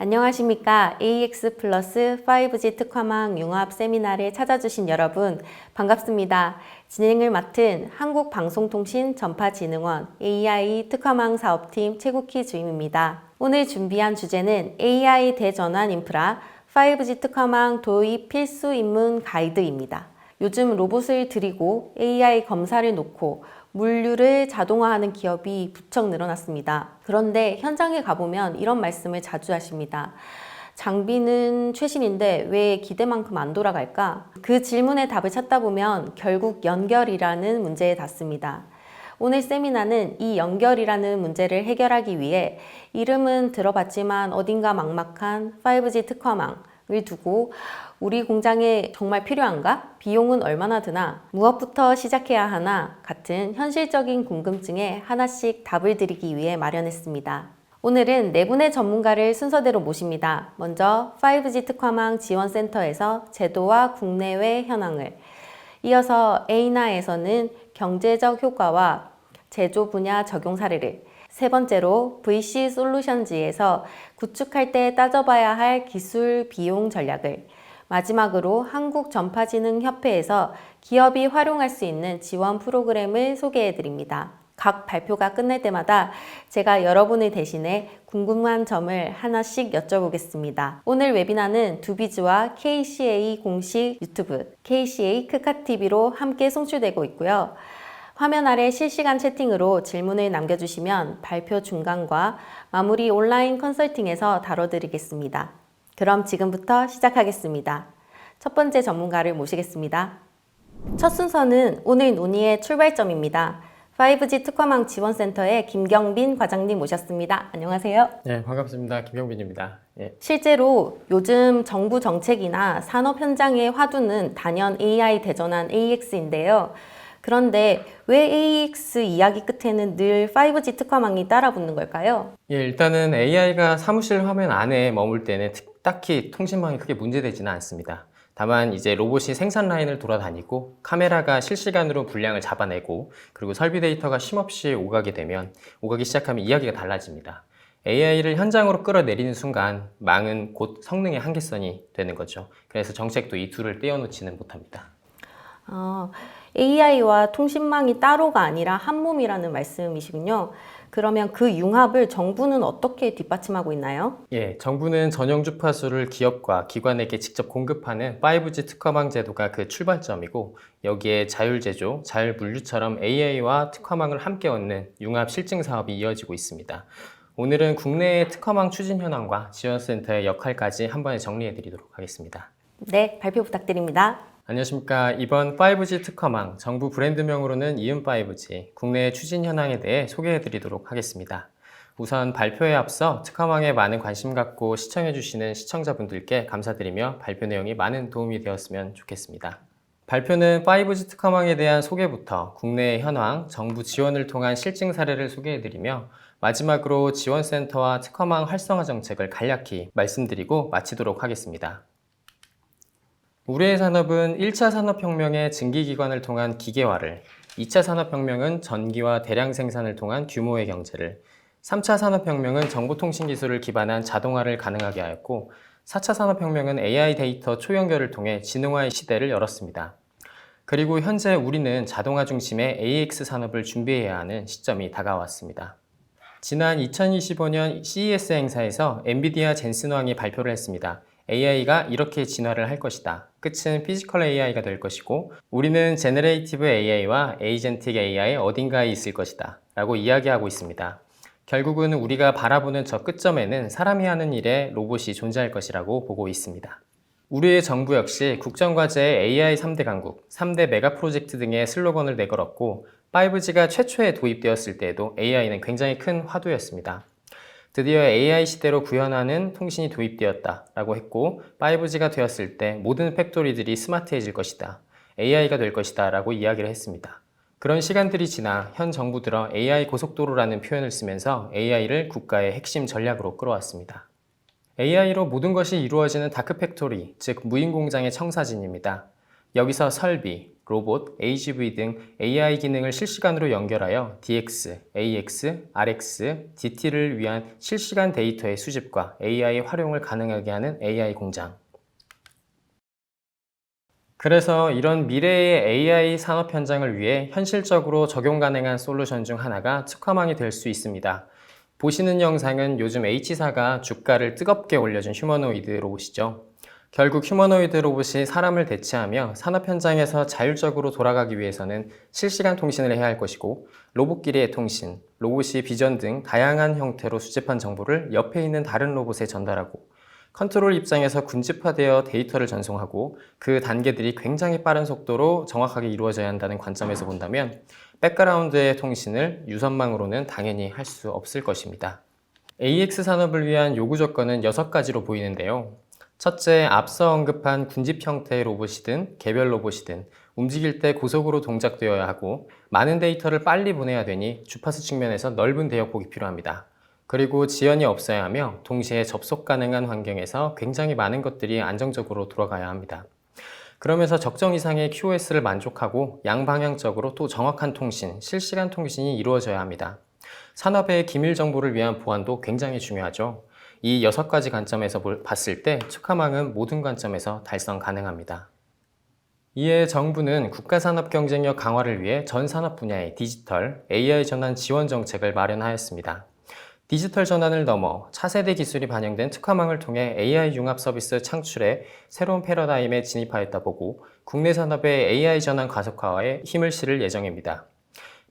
안녕하십니까. AX 플러스 5G 특화망 융합 세미나를 찾아주신 여러분 반갑습니다. 진행을 맡은 한국방송통신전파진흥원 AI 특화망 사업팀 최국희 주임입니다. 오늘 준비한 주제는 AI 대전환 인프라 5G 특화망 도입 필수 입문 가이드입니다. 요즘 로봇을 들이고 AI 검사를 놓고 물류를 자동화하는 기업이 부쩍 늘어났습니다. 그런데 현장에 가보면 이런 말씀을 자주 하십니다. 장비는 최신인데 왜 기대만큼 안 돌아갈까? 그 질문에 답을 찾다 보면 결국 연결이라는 문제에 닿습니다. 오늘 세미나는 이 연결이라는 문제를 해결하기 위해 이름은 들어봤지만 어딘가 막막한 5G 특화망을 두고 우리 공장에 정말 필요한가? 비용은 얼마나 드나? 무엇부터 시작해야 하나? 같은 현실적인 궁금증에 하나씩 답을 드리기 위해 마련했습니다. 오늘은 네 분의 전문가를 순서대로 모십니다. 먼저 5G 특화망 지원센터에서 제도와 국내외 현황을, 이어서 에이나에서는 경제적 효과와 제조 분야 적용 사례를, 세 번째로 VC 솔루션즈에서 구축할 때 따져봐야 할 기술 비용 전략을, 마지막으로 한국전파진흥협회에서 기업이 활용할 수 있는 지원 프로그램을 소개해 드립니다. 각 발표가 끝날 때마다 제가 여러분을 대신해 궁금한 점을 하나씩 여쭤보겠습니다. 오늘 웨비나는 두비즈와 KCA 공식 유튜브, KCA 크카TV로 함께 송출되고 있고요. 화면 아래 실시간 채팅으로 질문을 남겨주시면 발표 중간과 마무리 온라인 컨설팅에서 다뤄드리겠습니다. 그럼 지금부터 시작하겠습니다. 첫 번째 전문가를 모시겠습니다. 첫 순서는 오늘 논의의 출발점입니다. 5G 특화망 지원센터의 김경빈 과장님 모셨습니다. 안녕하세요. 네, 반갑습니다. 김경빈입니다. 예. 실제로 요즘 정부 정책이나 산업 현장의 화두는 단연 AI 대전환 AX인데요. 그런데 왜 AX 이야기 끝에는 늘 5G 특화망이 따라붙는 걸까요? 예, 일단은 AI가 사무실 화면 안에 머물 때는 딱히 통신망이 크게 문제되지는 않습니다. 다만 이제 로봇이 생산 라인을 돌아다니고 카메라가 실시간으로 분량을 잡아내고 그리고 설비 데이터가 쉼없이 오가기 시작하면 이야기가 달라집니다. AI를 현장으로 끌어내리는 순간 망은 곧 성능의 한계선이 되는 거죠. 그래서 정책도 이 둘을 떼어놓지는 못합니다. AI와 통신망이 따로가 아니라 한 몸이라는 말씀이시군요. 그러면 그 융합을 정부는 어떻게 뒷받침하고 있나요? 예, 정부는 전용 주파수를 기업과 기관에게 직접 공급하는 5G 특화망 제도가 그 출발점이고 여기에 자율제조, 자율물류처럼 AI와 특화망을 함께 얻는 융합 실증 사업이 이어지고 있습니다. 오늘은 국내의 특화망 추진 현황과 지원센터의 역할까지 한 번에 정리해 드리도록 하겠습니다. 네, 발표 부탁드립니다. 안녕하십니까. 이번 5G 특화망, 정부 브랜드명으로는 이은5G, 국내 추진 현황에 대해 소개해 드리도록 하겠습니다. 우선 발표에 앞서 특화망에 많은 관심 갖고 시청해 주시는 시청자분들께 감사드리며 발표 내용이 많은 도움이 되었으면 좋겠습니다. 발표는 5G 특화망에 대한 소개부터 국내의 현황, 정부 지원을 통한 실증 사례를 소개해 드리며 마지막으로 지원센터와 특화망 활성화 정책을 간략히 말씀드리고 마치도록 하겠습니다. 우리의 산업은 1차 산업혁명의 증기기관을 통한 기계화를, 2차 산업혁명은 전기와 대량 생산을 통한 규모의 경제를, 3차 산업혁명은 정보통신기술을 기반한 자동화를 가능하게 하였고 4차 산업혁명은 AI 데이터 초연결을 통해 지능화의 시대를 열었습니다. 그리고 현재 우리는 자동화 중심의 AX 산업을 준비해야 하는 시점이 다가왔습니다. 지난 2025년 CES 행사에서 엔비디아 젠슨 왕이 발표를 했습니다. AI가 이렇게 진화를 할 것이다. 끝은 피지컬 AI가 될 것이고 우리는 제너레이티브 AI와 에이전틱 AI 어딘가에 있을 것이다 라고 이야기하고 있습니다. 결국은 우리가 바라보는 저 끝점에는 사람이 하는 일에 로봇이 존재할 것이라고 보고 있습니다. 우리의 정부 역시 국정과제에 AI 3대 강국, 3대 메가 프로젝트 등의 슬로건을 내걸었고 5G가 최초에 도입되었을 때에도 AI는 굉장히 큰 화두였습니다. 드디어 AI 시대로 구현하는 통신이 도입되었다 라고 했고 5G가 되었을 때 모든 팩토리들이 스마트해질 것이다, AI가 될 것이다 라고 이야기를 했습니다. 그런 시간들이 지나 현 정부 들어 AI 고속도로라는 표현을 쓰면서 AI를 국가의 핵심 전략으로 끌어왔습니다. AI로 모든 것이 이루어지는 다크 팩토리, 즉 무인 공장의 청사진입니다. 여기서 설비, 로봇, AGV 등 AI 기능을 실시간으로 연결하여 DX, AX, RX, DT를 위한 실시간 데이터의 수집과 AI 활용을 가능하게 하는 AI 공장. 그래서 이런 미래의 AI 산업 현장을 위해 현실적으로 적용 가능한 솔루션 중 하나가 특화망이 될 수 있습니다. 보시는 영상은 요즘 H사가 주가를 뜨겁게 올려준 휴머노이드 로봇이죠. 결국 휴머노이드 로봇이 사람을 대체하며 산업 현장에서 자율적으로 돌아가기 위해서는 실시간 통신을 해야 할 것이고, 로봇끼리의 통신, 로봇이 비전 등 다양한 형태로 수집한 정보를 옆에 있는 다른 로봇에 전달하고, 컨트롤 입장에서 군집화되어 데이터를 전송하고 그 단계들이 굉장히 빠른 속도로 정확하게 이루어져야 한다는 관점에서 본다면 백그라운드의 통신을 유선망으로는 당연히 할 수 없을 것입니다. AX 산업을 위한 요구 조건은 6가지로 보이는데요. 첫째, 앞서 언급한 군집 형태의 로봇이든 개별 로봇이든 움직일 때 고속으로 동작되어야 하고 많은 데이터를 빨리 보내야 되니 주파수 측면에서 넓은 대역폭이 필요합니다. 그리고 지연이 없어야 하며 동시에 접속 가능한 환경에서 굉장히 많은 것들이 안정적으로 돌아가야 합니다. 그러면서 적정 이상의 QoS를 만족하고 양방향적으로 또 정확한 통신, 실시간 통신이 이루어져야 합니다. 산업의 기밀 정보를 위한 보안도 굉장히 중요하죠. 이 6가지 관점에서 봤을 때 특화망은 모든 관점에서 달성 가능합니다. 이에 정부는 국가산업 경쟁력 강화를 위해 전 산업 분야의 디지털, AI 전환 지원 정책을 마련하였습니다. 디지털 전환을 넘어 차세대 기술이 반영된 특화망을 통해 AI 융합 서비스 창출에 새로운 패러다임에 진입하였다 보고 국내 산업의 AI 전환 가속화에 힘을 실을 예정입니다.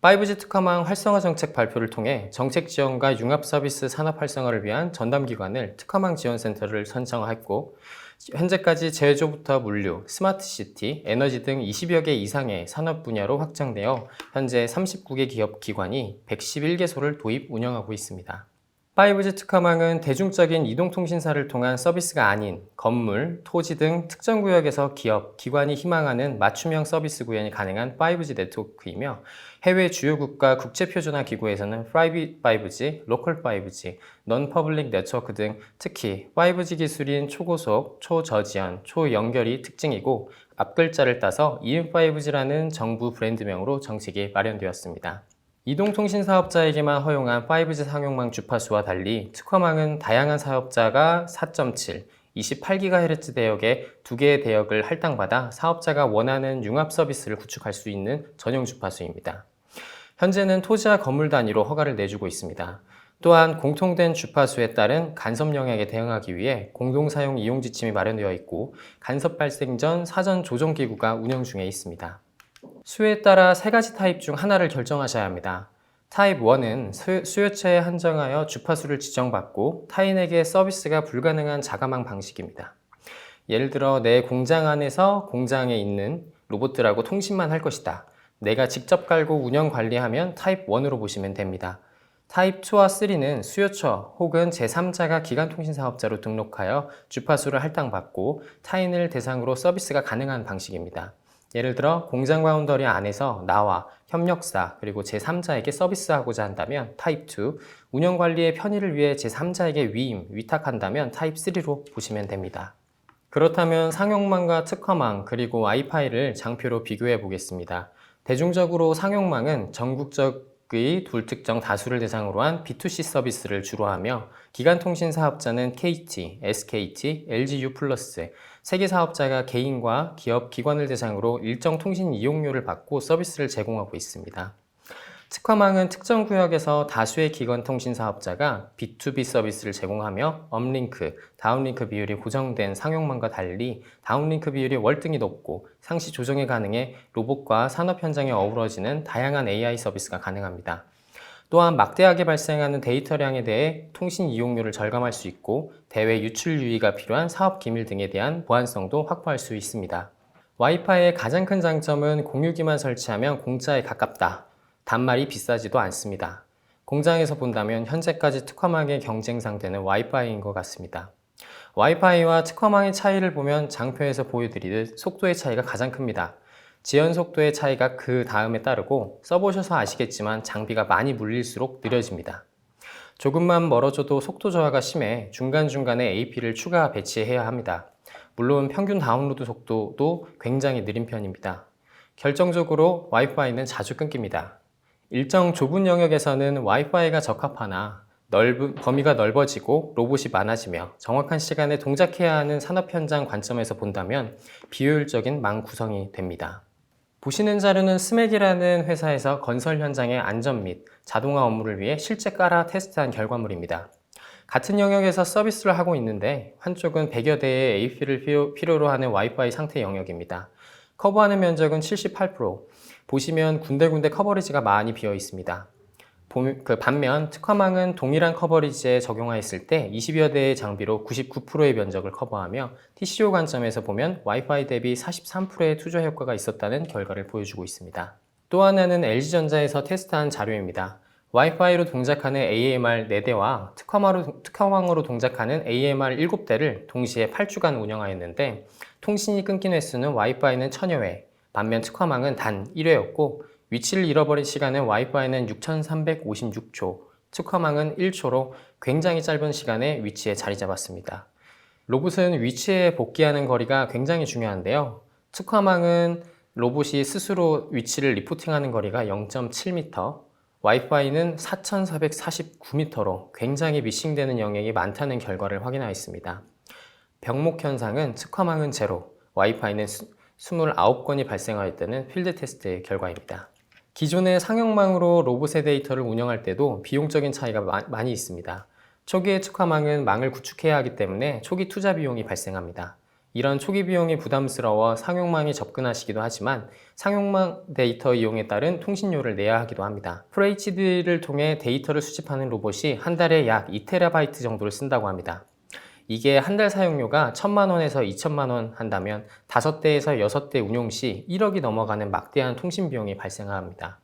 5G 특화망 활성화 정책 발표를 통해 정책 지원과 융합 서비스 산업 활성화를 위한 전담기관을 특화망 지원센터를 선정했고, 현재까지 제조부터 물류, 스마트시티, 에너지 등 20여 개 이상의 산업 분야로 확장되어 현재 39개 기업 기관이 111개소를 도입 운영하고 있습니다. 5G 특화망은 대중적인 이동통신사를 통한 서비스가 아닌 건물, 토지 등 특정 구역에서 기업, 기관이 희망하는 맞춤형 서비스 구현이 가능한 5G 네트워크이며, 해외 주요 국가 국제표준화 기구에서는 프라이빗 5G, 로컬 5G, non-public 네트워크 등 특히 5G 기술인 초고속, 초저지연, 초연결이 특징이고, 앞글자를 따서 EM5G라는 정부 브랜드명으로 정책이 마련되었습니다. 이동통신 사업자에게만 허용한 5G 상용망 주파수와 달리 특화망은 다양한 사업자가 4.7, 28GHz 대역의 2개의 대역을 할당받아 사업자가 원하는 융합 서비스를 구축할 수 있는 전용 주파수입니다. 현재는 토지와 건물 단위로 허가를 내주고 있습니다. 또한 공통된 주파수에 따른 간섭 영향에 대응하기 위해 공동사용 이용 지침이 마련되어 있고, 간섭 발생 전 사전 조정 기구가 운영 중에 있습니다. 수요에 따라 3가지 타입 중 하나를 결정하셔야 합니다. 타입 1은 수요처에 한정하여 주파수를 지정받고 타인에게 서비스가 불가능한 자가망 방식입니다. 예를 들어 내 공장 안에서 공장에 있는 로봇들하고 통신만 할 것이다. 내가 직접 깔고 운영 관리하면 타입 1으로 보시면 됩니다. 타입 2와 3는 수요처 혹은 제3자가 기간통신 사업자로 등록하여 주파수를 할당받고 타인을 대상으로 서비스가 가능한 방식입니다. 예를 들어 공장 바운더리 안에서 나와 협력사 그리고 제3자에게 서비스하고자 한다면 타입 2, 운영관리의 편의를 위해 제3자에게 위탁한다면 타입 3로 보시면 됩니다. 그렇다면 상용망과 특화망 그리고 와이파이를 장표로 비교해 보겠습니다. 대중적으로 상용망은 전국적의 불특정 다수를 대상으로 한 B2C 서비스를 주로 하며, 기간통신 사업자는 KT, SKT, LGU+, 세계 사업자가 개인과 기업, 기관을 대상으로 일정 통신 이용료를 받고 서비스를 제공하고 있습니다. 특화망은 특정 구역에서 다수의 기관 통신 사업자가 B2B 서비스를 제공하며 업링크, 다운링크 비율이 고정된 상용망과 달리 다운링크 비율이 월등히 높고 상시 조정이 가능해 로봇과 산업 현장에 어우러지는 다양한 AI 서비스가 가능합니다. 또한 막대하게 발생하는 데이터량에 대해 통신 이용료를 절감할 수 있고 대외 유출 유의가 필요한 사업 기밀 등에 대한 보안성도 확보할 수 있습니다. 와이파이의 가장 큰 장점은 공유기만 설치하면 공짜에 가깝다. 단말이 비싸지도 않습니다. 공장에서 본다면 현재까지 특화망의 경쟁 상대는 와이파이인 것 같습니다. 와이파이와 특화망의 차이를 보면 장표에서 보여드리듯 속도의 차이가 가장 큽니다. 지연 속도의 차이가 그 다음에 따르고 써보셔서 아시겠지만 장비가 많이 물릴수록 느려집니다. 조금만 멀어져도 속도 저하가 심해 중간중간에 AP를 추가 배치해야 합니다. 물론 평균 다운로드 속도도 굉장히 느린 편입니다. 결정적으로 와이파이는 자주 끊깁니다. 일정 좁은 영역에서는 와이파이가 적합하나 범위가 넓어지고 로봇이 많아지며 정확한 시간에 동작해야 하는 산업 현장 관점에서 본다면 비효율적인 망 구성이 됩니다. 보시는 자료는 스맥이라는 회사에서 건설 현장의 안전 및 자동화 업무를 위해 실제 깔아 테스트한 결과물입니다. 같은 영역에서 서비스를 하고 있는데 한쪽은 100여 대의 AP를 필요로 하는 와이파이 상태 영역입니다. 커버하는 면적은 78%, 보시면 군데군데 커버리지가 많이 비어 있습니다. 반면 특화망은 동일한 커버리지에 적용하였을 때 20여 대의 장비로 99%의 면적을 커버하며 TCO 관점에서 보면 와이파이 대비 43%의 투자 효과가 있었다는 결과를 보여주고 있습니다. 또 하나는 LG전자에서 테스트한 자료입니다. 와이파이로 동작하는 AMR 4대와 특화망으로 동작하는 AMR 7대를 동시에 8주간 운영하였는데 통신이 끊긴 횟수는 와이파이는 1000여 회, 반면 특화망은 단 1회였고 위치를 잃어버린 시간은 와이파이는 6356초, 특화망은 1초로 굉장히 짧은 시간에 위치에 자리 잡았습니다. 로봇은 위치에 복귀하는 거리가 굉장히 중요한데요. 특화망은 로봇이 스스로 위치를 리포팅하는 거리가 0.7m, 와이파이는 4449m로 굉장히 미싱되는 영역이 많다는 결과를 확인하였습니다. 병목 현상은 특화망은 제로, 와이파이는 29건이 발생하였다는 필드 테스트의 결과입니다. 기존의 상용망으로 로봇의 데이터를 운영할 때도 비용적인 차이가 많이 있습니다. 초기의 특화망은 망을 구축해야 하기 때문에 초기 투자 비용이 발생합니다. 이런 초기 비용이 부담스러워 상용망에 접근하시기도 하지만 상용망 데이터 이용에 따른 통신료를 내야 하기도 합니다. FHD를 통해 데이터를 수집하는 로봇이 한 달에 약 2TB 정도를 쓴다고 합니다. 이게 한 달 사용료가 1000만 원에서 2000만 원 한다면 5대에서 6대 운용 시 1억이 넘어가는 막대한 통신 비용이 발생합니다.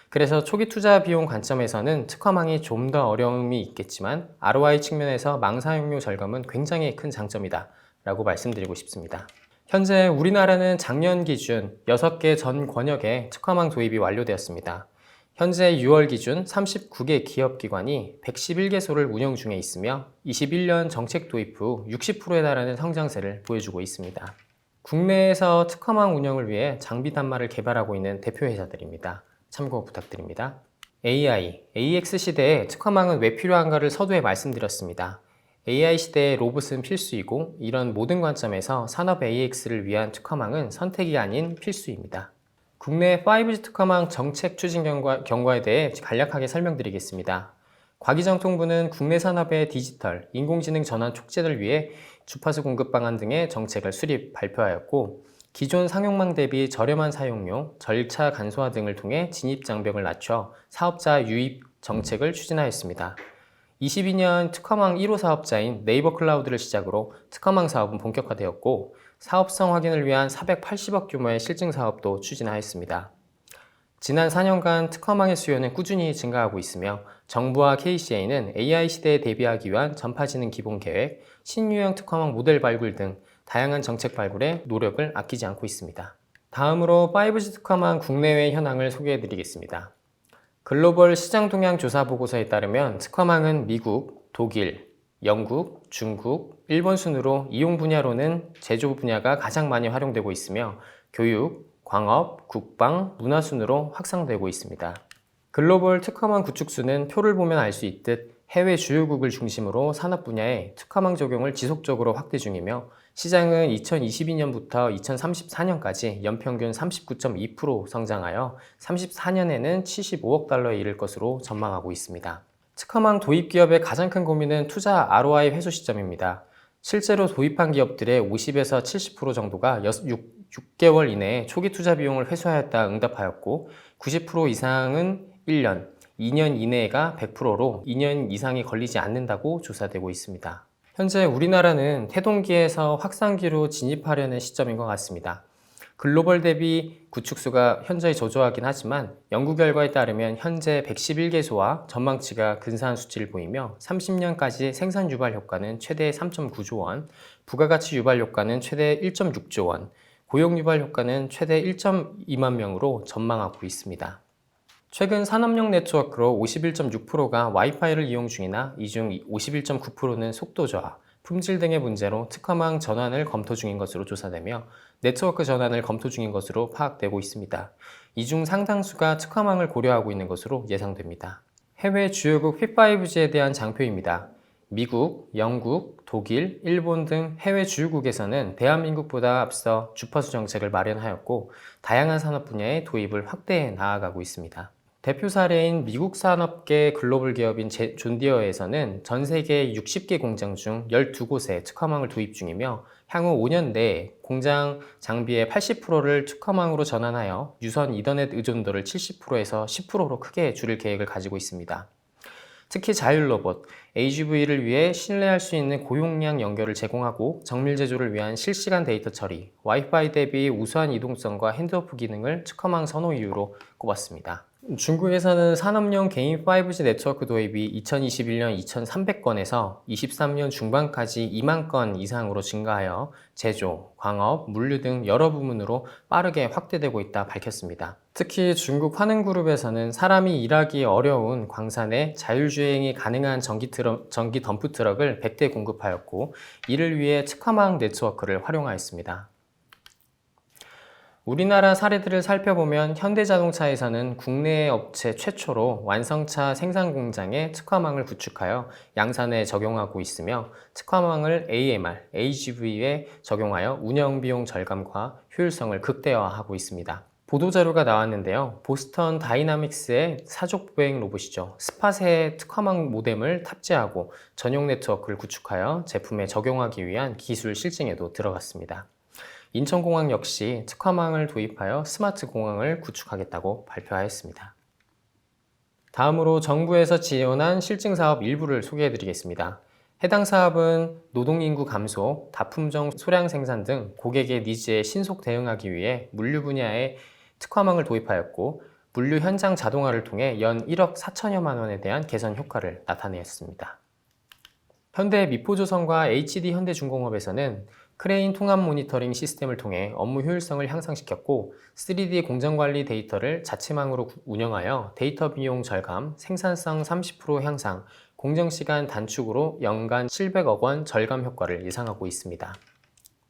그래서 초기 투자 비용 관점에서는 특화망이 좀 더 어려움이 있겠지만 ROI 측면에서 망 사용료 절감은 굉장히 큰 장점이다 라고 말씀드리고 싶습니다. 현재 우리나라는 작년 기준 6개 전 권역에 특화망 도입이 완료되었습니다. 현재 6월 기준 39개 기업기관이 111개소를 운영 중에 있으며 21년 정책 도입 후 60%에 달하는 성장세를 보여주고 있습니다. 국내에서 특화망 운영을 위해 장비 단말을 개발하고 있는 대표 회사들입니다. 참고 부탁드립니다. AI, AX 시대에 특화망은 왜 필요한가를 서두에 말씀드렸습니다. AI 시대에 로봇은 필수이고 이런 모든 관점에서 산업 AX를 위한 특화망은 선택이 아닌 필수입니다. 국내 5G 특화망 정책 추진 경과에 대해 간략하게 설명드리겠습니다. 과기정통부는 국내 산업의 디지털, 인공지능 전환 촉진을 위해 주파수 공급 방안 등의 정책을 발표하였고 기존 상용망 대비 저렴한 사용료, 절차 간소화 등을 통해 진입 장벽을 낮춰 사업자 유입 정책을 추진하였습니다. 22년 특화망 1호 사업자인 네이버 클라우드를 시작으로 특화망 사업은 본격화되었고 사업성 확인을 위한 480억 규모의 실증 사업도 추진하였습니다. 지난 4년간 특화망의 수요는 꾸준히 증가하고 있으며 정부와 KCA는 AI 시대에 대비하기 위한 전파지능 기본 계획, 신유형 특화망 모델 발굴 등 다양한 정책 발굴에 노력을 아끼지 않고 있습니다. 다음으로 5G 특화망 국내외 현황을 소개해드리겠습니다. 글로벌 시장 동향 조사 보고서에 따르면 특화망은 미국, 독일, 영국, 중국, 일본 순으로 이용 분야로는 제조 분야가 가장 많이 활용되고 있으며 교육, 광업, 국방, 문화 순으로 확산되고 있습니다. 글로벌 특화망 구축수는 표를 보면 알 수 있듯 해외 주요국을 중심으로 산업 분야에 특화망 적용을 지속적으로 확대 중이며 시장은 2022년부터 2034년까지 연평균 39.2% 성장하여 34년에는 75억 달러에 이를 것으로 전망하고 있습니다. 특화망 도입 기업의 가장 큰 고민은 투자 ROI 회수 시점입니다. 실제로 도입한 기업들의 50에서 70% 정도가 6개월 이내에 초기 투자 비용을 회수하였다 응답하였고 90% 이상은 1년, 2년 이내가 100%로 2년 이상이 걸리지 않는다고 조사되고 있습니다. 현재 우리나라는 태동기에서 확산기로 진입하려는 시점인 것 같습니다. 글로벌 대비 구축수가 현저히 저조하긴 하지만 연구 결과에 따르면 현재 111개소와 전망치가 근사한 수치를 보이며 30년까지 생산 유발 효과는 최대 3.9조 원, 부가가치 유발 효과는 최대 1.6조 원, 고용 유발 효과는 최대 1.2만 명으로 전망하고 있습니다. 최근 산업용 네트워크로 51.6%가 와이파이를 이용 중이나 이 중 51.9%는 속도 저하, 품질 등의 문제로 특화망 전환을 검토 중인 것으로 조사되며 네트워크 전환을 검토 중인 것으로 파악되고 있습니다. 이 중 상당수가 특화망을 고려하고 있는 것으로 예상됩니다. 해외 주요국 P5G에 대한 장표입니다. 미국, 영국, 독일, 일본 등 해외 주요국에서는 대한민국보다 앞서 주파수 정책을 마련하였고 다양한 산업 분야의 도입을 확대해 나아가고 있습니다. 대표 사례인 미국 산업계 글로벌 기업인 존디어에서는 전 세계 60개 공장 중 12곳에 특화망을 도입 중이며 향후 5년 내에 공장 장비의 80%를 특화망으로 전환하여 유선 이더넷 의존도를 70%에서 10%로 크게 줄일 계획을 가지고 있습니다. 특히 자율로봇, AGV를 위해 신뢰할 수 있는 고용량 연결을 제공하고 정밀 제조를 위한 실시간 데이터 처리, 와이파이 대비 우수한 이동성과 핸드오프 기능을 특화망 선호 이유로 꼽았습니다. 중국에서는 산업용 개인 5G 네트워크 도입이 2021년 2,300건에서 23년 중반까지 2만 건 이상으로 증가하여 제조, 광업, 물류 등 여러 부문으로 빠르게 확대되고 있다 밝혔습니다. 특히 중국 환흥그룹에서는 사람이 일하기 어려운 광산에 자율주행이 가능한 전기 덤프 트럭을 100대 공급하였고 이를 위해 특화망 네트워크를 활용하였습니다. 우리나라 사례들을 살펴보면 현대자동차에서는 국내 업체 최초로 완성차 생산 공장에 특화망을 구축하여 양산에 적용하고 있으며 특화망을 AMR, AGV에 적용하여 운영비용 절감과 효율성을 극대화하고 있습니다. 보도자료가 나왔는데요. 보스턴 다이나믹스의 사족 보행 로봇이죠. 스팟에 특화망 모뎀을 탑재하고 전용 네트워크를 구축하여 제품에 적용하기 위한 기술 실증에도 들어갔습니다. 인천공항 역시 특화망을 도입하여 스마트 공항을 구축하겠다고 발표하였습니다. 다음으로 정부에서 지원한 실증 사업 일부를 소개해 드리겠습니다. 해당 사업은 노동인구 감소, 다품종 소량 생산 등 고객의 니즈에 신속 대응하기 위해 물류 분야에 특화망을 도입하였고 물류 현장 자동화를 통해 연 1억 4천여만 원에 대한 개선 효과를 나타냈습니다. 현대 미포조선과 HD 현대중공업에서는 크레인 통합 모니터링 시스템을 통해 업무 효율성을 향상시켰고 3D 공정관리 데이터를 자체망으로 운영하여 데이터 비용 절감, 생산성 30% 향상, 공정시간 단축으로 연간 700억 원 절감 효과를 예상하고 있습니다.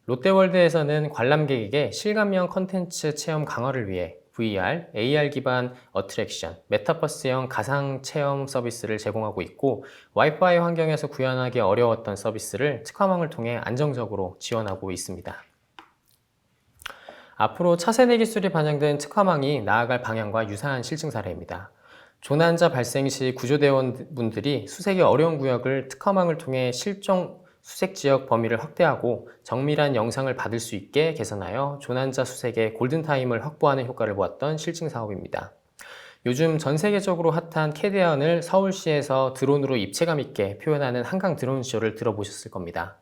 롯데월드에서는 관람객에게 실감형 컨텐츠 체험 강화를 위해 VR, AR 기반 어트랙션, 메타버스형 가상 체험 서비스를 제공하고 있고 와이파이 환경에서 구현하기 어려웠던 서비스를 특화망을 통해 안정적으로 지원하고 있습니다. 앞으로 차세대 기술이 반영된 특화망이 나아갈 방향과 유사한 실증 사례입니다. 조난자 발생 시 구조대원분들이 수색이 어려운 구역을 특화망을 통해 실종 수색 지역 범위를 확대하고 정밀한 영상을 받을 수 있게 개선하여 조난자 수색의 골든타임을 확보하는 효과를 보았던 실증 사업입니다. 요즘 전 세계적으로 핫한 캐대언을 서울시에서 드론으로 입체감 있게 표현하는 한강 드론쇼를 들어보셨을 겁니다.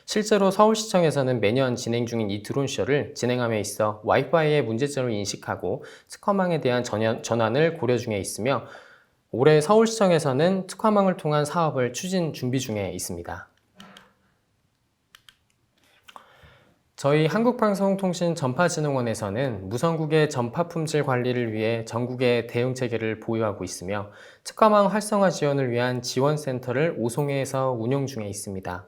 실제로 서울시청에서는 매년 진행 중인 이 드론쇼를 진행함에 있어 와이파이의 문제점을 인식하고 특화망에 대한 전환을 고려 중에 있으며 올해 서울시청에서는 특화망을 통한 사업을 추진 준비 중에 있습니다. 저희 한국방송통신전파진흥원에서는 무선국의 전파 품질 관리를 위해 전국의 대응 체계를 보유하고 있으며 특화망 활성화 지원을 위한 지원센터를 5송에서 운영 중에 있습니다.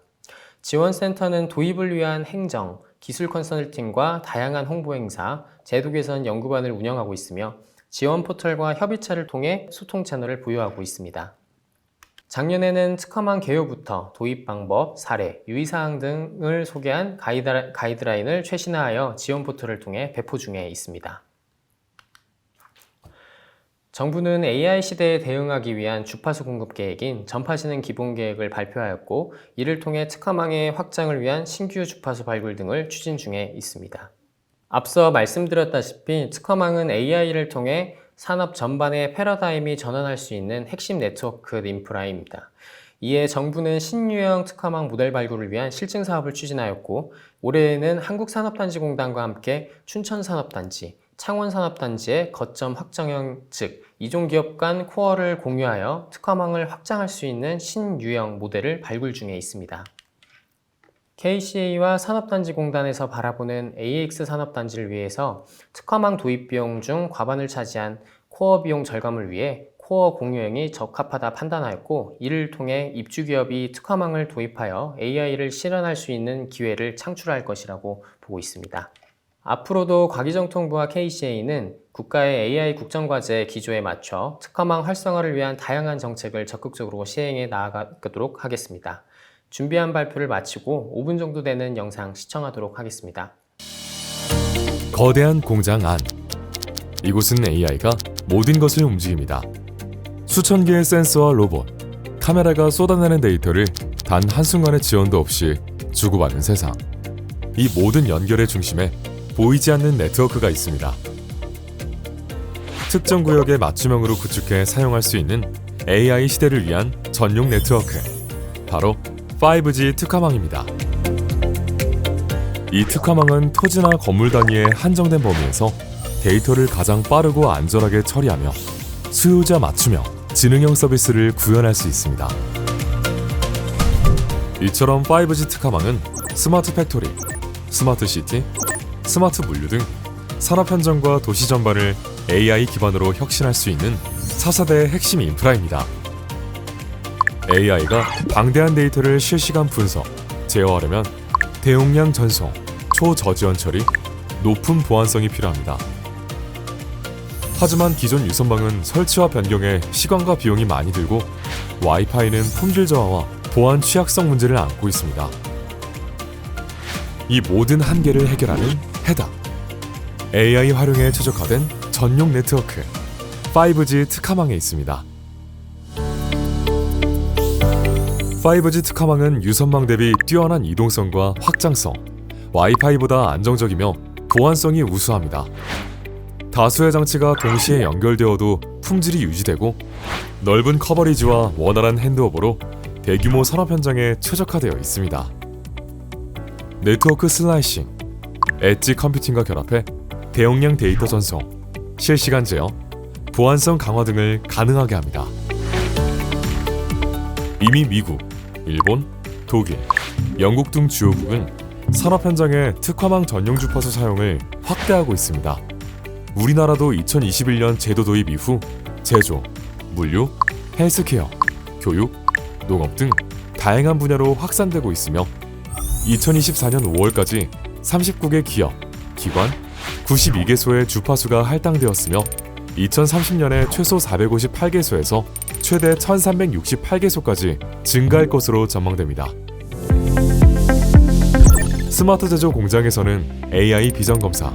지원센터는 도입을 위한 행정, 기술 컨설팅과 다양한 홍보 행사, 제도 개선 연구반을 운영하고 있으며 지원 포털과 협의체를 통해 소통 채널을 보유하고 있습니다. 작년에는 특화망 개요부터 도입 방법, 사례, 유의사항 등을 소개한 가이드라인을 최신화하여 지원 포털을 통해 배포 중에 있습니다. 정부는 AI 시대에 대응하기 위한 주파수 공급 계획인 전파진흥 기본계획을 발표하였고 이를 통해 특화망의 확장을 위한 신규 주파수 발굴 등을 추진 중에 있습니다. 앞서 말씀드렸다시피 특화망은 AI를 통해 산업 전반의 패러다임이 전환할 수 있는 핵심 네트워크 인프라입니다. 이에 정부는 신유형 특화망 모델 발굴을 위한 실증 사업을 추진하였고 올해에는 한국산업단지공단과 함께 춘천산업단지, 창원산업단지의 거점 확장형 즉 이종기업 간 코어를 공유하여 특화망을 확장할 수 있는 신유형 모델을 발굴 중에 있습니다. KCA와 산업단지공단에서 바라보는 AX 산업단지를 위해서 특화망 도입 비용 중 과반을 차지한 코어 비용 절감을 위해 코어 공유형이 적합하다 판단하였고, 이를 통해 입주기업이 특화망을 도입하여 AI를 실현할 수 있는 기회를 창출할 것이라고 보고 있습니다. 앞으로도 과기정통부와 KCA는 국가의 AI 국정과제 기조에 맞춰 특화망 활성화를 위한 다양한 정책을 적극적으로 시행해 나가도록 하겠습니다. 준비한 발표를 마치고 5분 정도 되는 영상 시청하도록 하겠습니다. 거대한 공장 안. 이곳은 AI가 모든 것을 움직입니다. 수천 개의 센서와 로봇, 카메라가 쏟아내는 데이터를 단 한순간의 지원도 없이 주고받는 세상. 이 모든 연결의 중심에 보이지 않는 네트워크가 있습니다. 특정 구역에 맞춤형으로 구축해 사용할 수 있는 AI 시대를 위한 전용 네트워크. 바로 5G 특화망입니다. 이 특화망은 토지나 건물 단위의 한정된 범위에서 데이터를 가장 빠르고 안전하게 처리하며 수요자 맞춤형 지능형 서비스를 구현할 수 있습니다. 이처럼 5G 특화망은 스마트 팩토리, 스마트 시티, 스마트 물류 등 산업 현장과 도시 전반을 AI 기반으로 혁신할 수 있는 4사대의 핵심 인프라입니다. AI가 방대한 데이터를 실시간 분석, 제어하려면 대용량 전송, 초저지원 처리, 높은 보안성이 필요합니다. 하지만 기존 유선망은 설치와 변경에 시간과 비용이 많이 들고 와이파이는 품질 저하와 보안 취약성 문제를 안고 있습니다. 이 모든 한계를 해결하는 해답. AI 활용에 최적화된 전용 네트워크 5G 특화망에 있습니다. 5G 특화망은 유선망 대비 뛰어난 이동성과 확장성, 와이파이보다 안정적이며 보안성이 우수합니다. 다수의 장치가 동시에 연결되어도 품질이 유지되고 넓은 커버리지와 원활한 핸드오버로 대규모 산업 현장에 최적화되어 있습니다. 네트워크 슬라이싱, 엣지 컴퓨팅과 결합해 대용량 데이터 전송, 실시간 제어, 보안성 강화 등을 가능하게 합니다. 이미 미국, 일본, 독일, 영국 등 주요국은 산업 현장에 특화망 전용 주파수 사용을 확대하고 있습니다. 우리나라도 2021년 제도 도입 이후 제조, 물류, 헬스케어, 교육, 농업 등 다양한 분야로 확산되고 있으며 2024년 5월까지 39개 기업, 기관, 92개소의 주파수가 할당되었으며 2030년에 최소 458개소에서 최대 1368개소까지 증가할 것으로 전망됩니다. 스마트 제조 공장에서는 AI 비전 검사,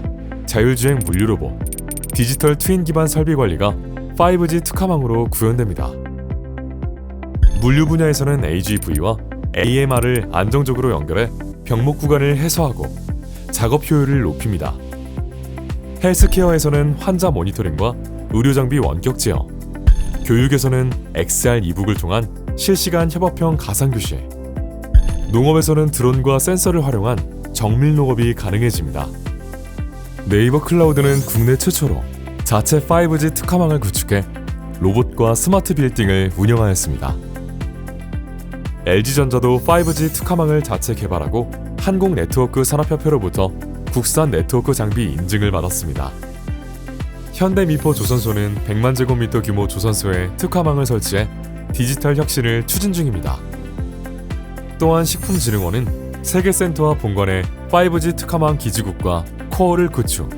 자율주행 물류 로봇, 디지털 트윈 기반 설비 관리가 5G 특화망으로 구현됩니다. 물류 분야에서는 AGV와 AMR을 안정적으로 연결해 병목 구간을 해소하고 작업 효율을 높입니다. 헬스케어에서는 환자 모니터링과 의료 장비 원격 제어, 교육에서는 XR 이북을 통한 실시간 협업형 가상 교실, 농업에서는 드론과 센서를 활용한 정밀 농업이 가능해집니다. 네이버 클라우드는 국내 최초로 자체 5G 특화망을 구축해 로봇과 스마트 빌딩을 운영하였습니다. LG전자도 5G 특화망을 자체 개발하고 한국네트워크 산업협회로부터 국산 네트워크 장비 인증을 받았습니다. 현대미포 조선소는 100만 제곱미터 규모 조선소에 특화망을 설치해 디지털 혁신을 추진 중입니다. 또한 식품진흥원은 세계센터와 본관에 5G 특화망 기지국과 코어를 구축,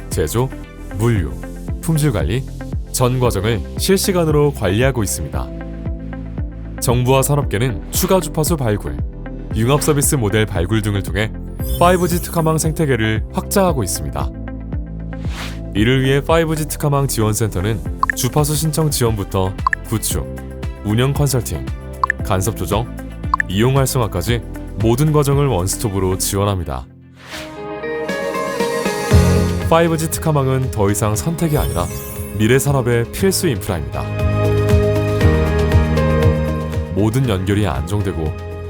제조, 물류, 품질관리, 전 과정을 실시간으로 관리하고 있습니다. 정부와 산업계는 추가 주파수 발굴, 융합 서비스 모델 발굴 등을 통해 5G 특화망 생태계를 확장하고 있습니다. 이를 위해 5G 특화망 지원센터는 주파수 신청 지원부터 구축, 운영 컨설팅, 간섭 조정, 이용 활성화까지 모든 과정을 원스톱으로 지원합니다. 5G 특화망은 더 이상 선택이 아니라 미래 산업의 필수 인프라입니다. 모든 연결이 안정되고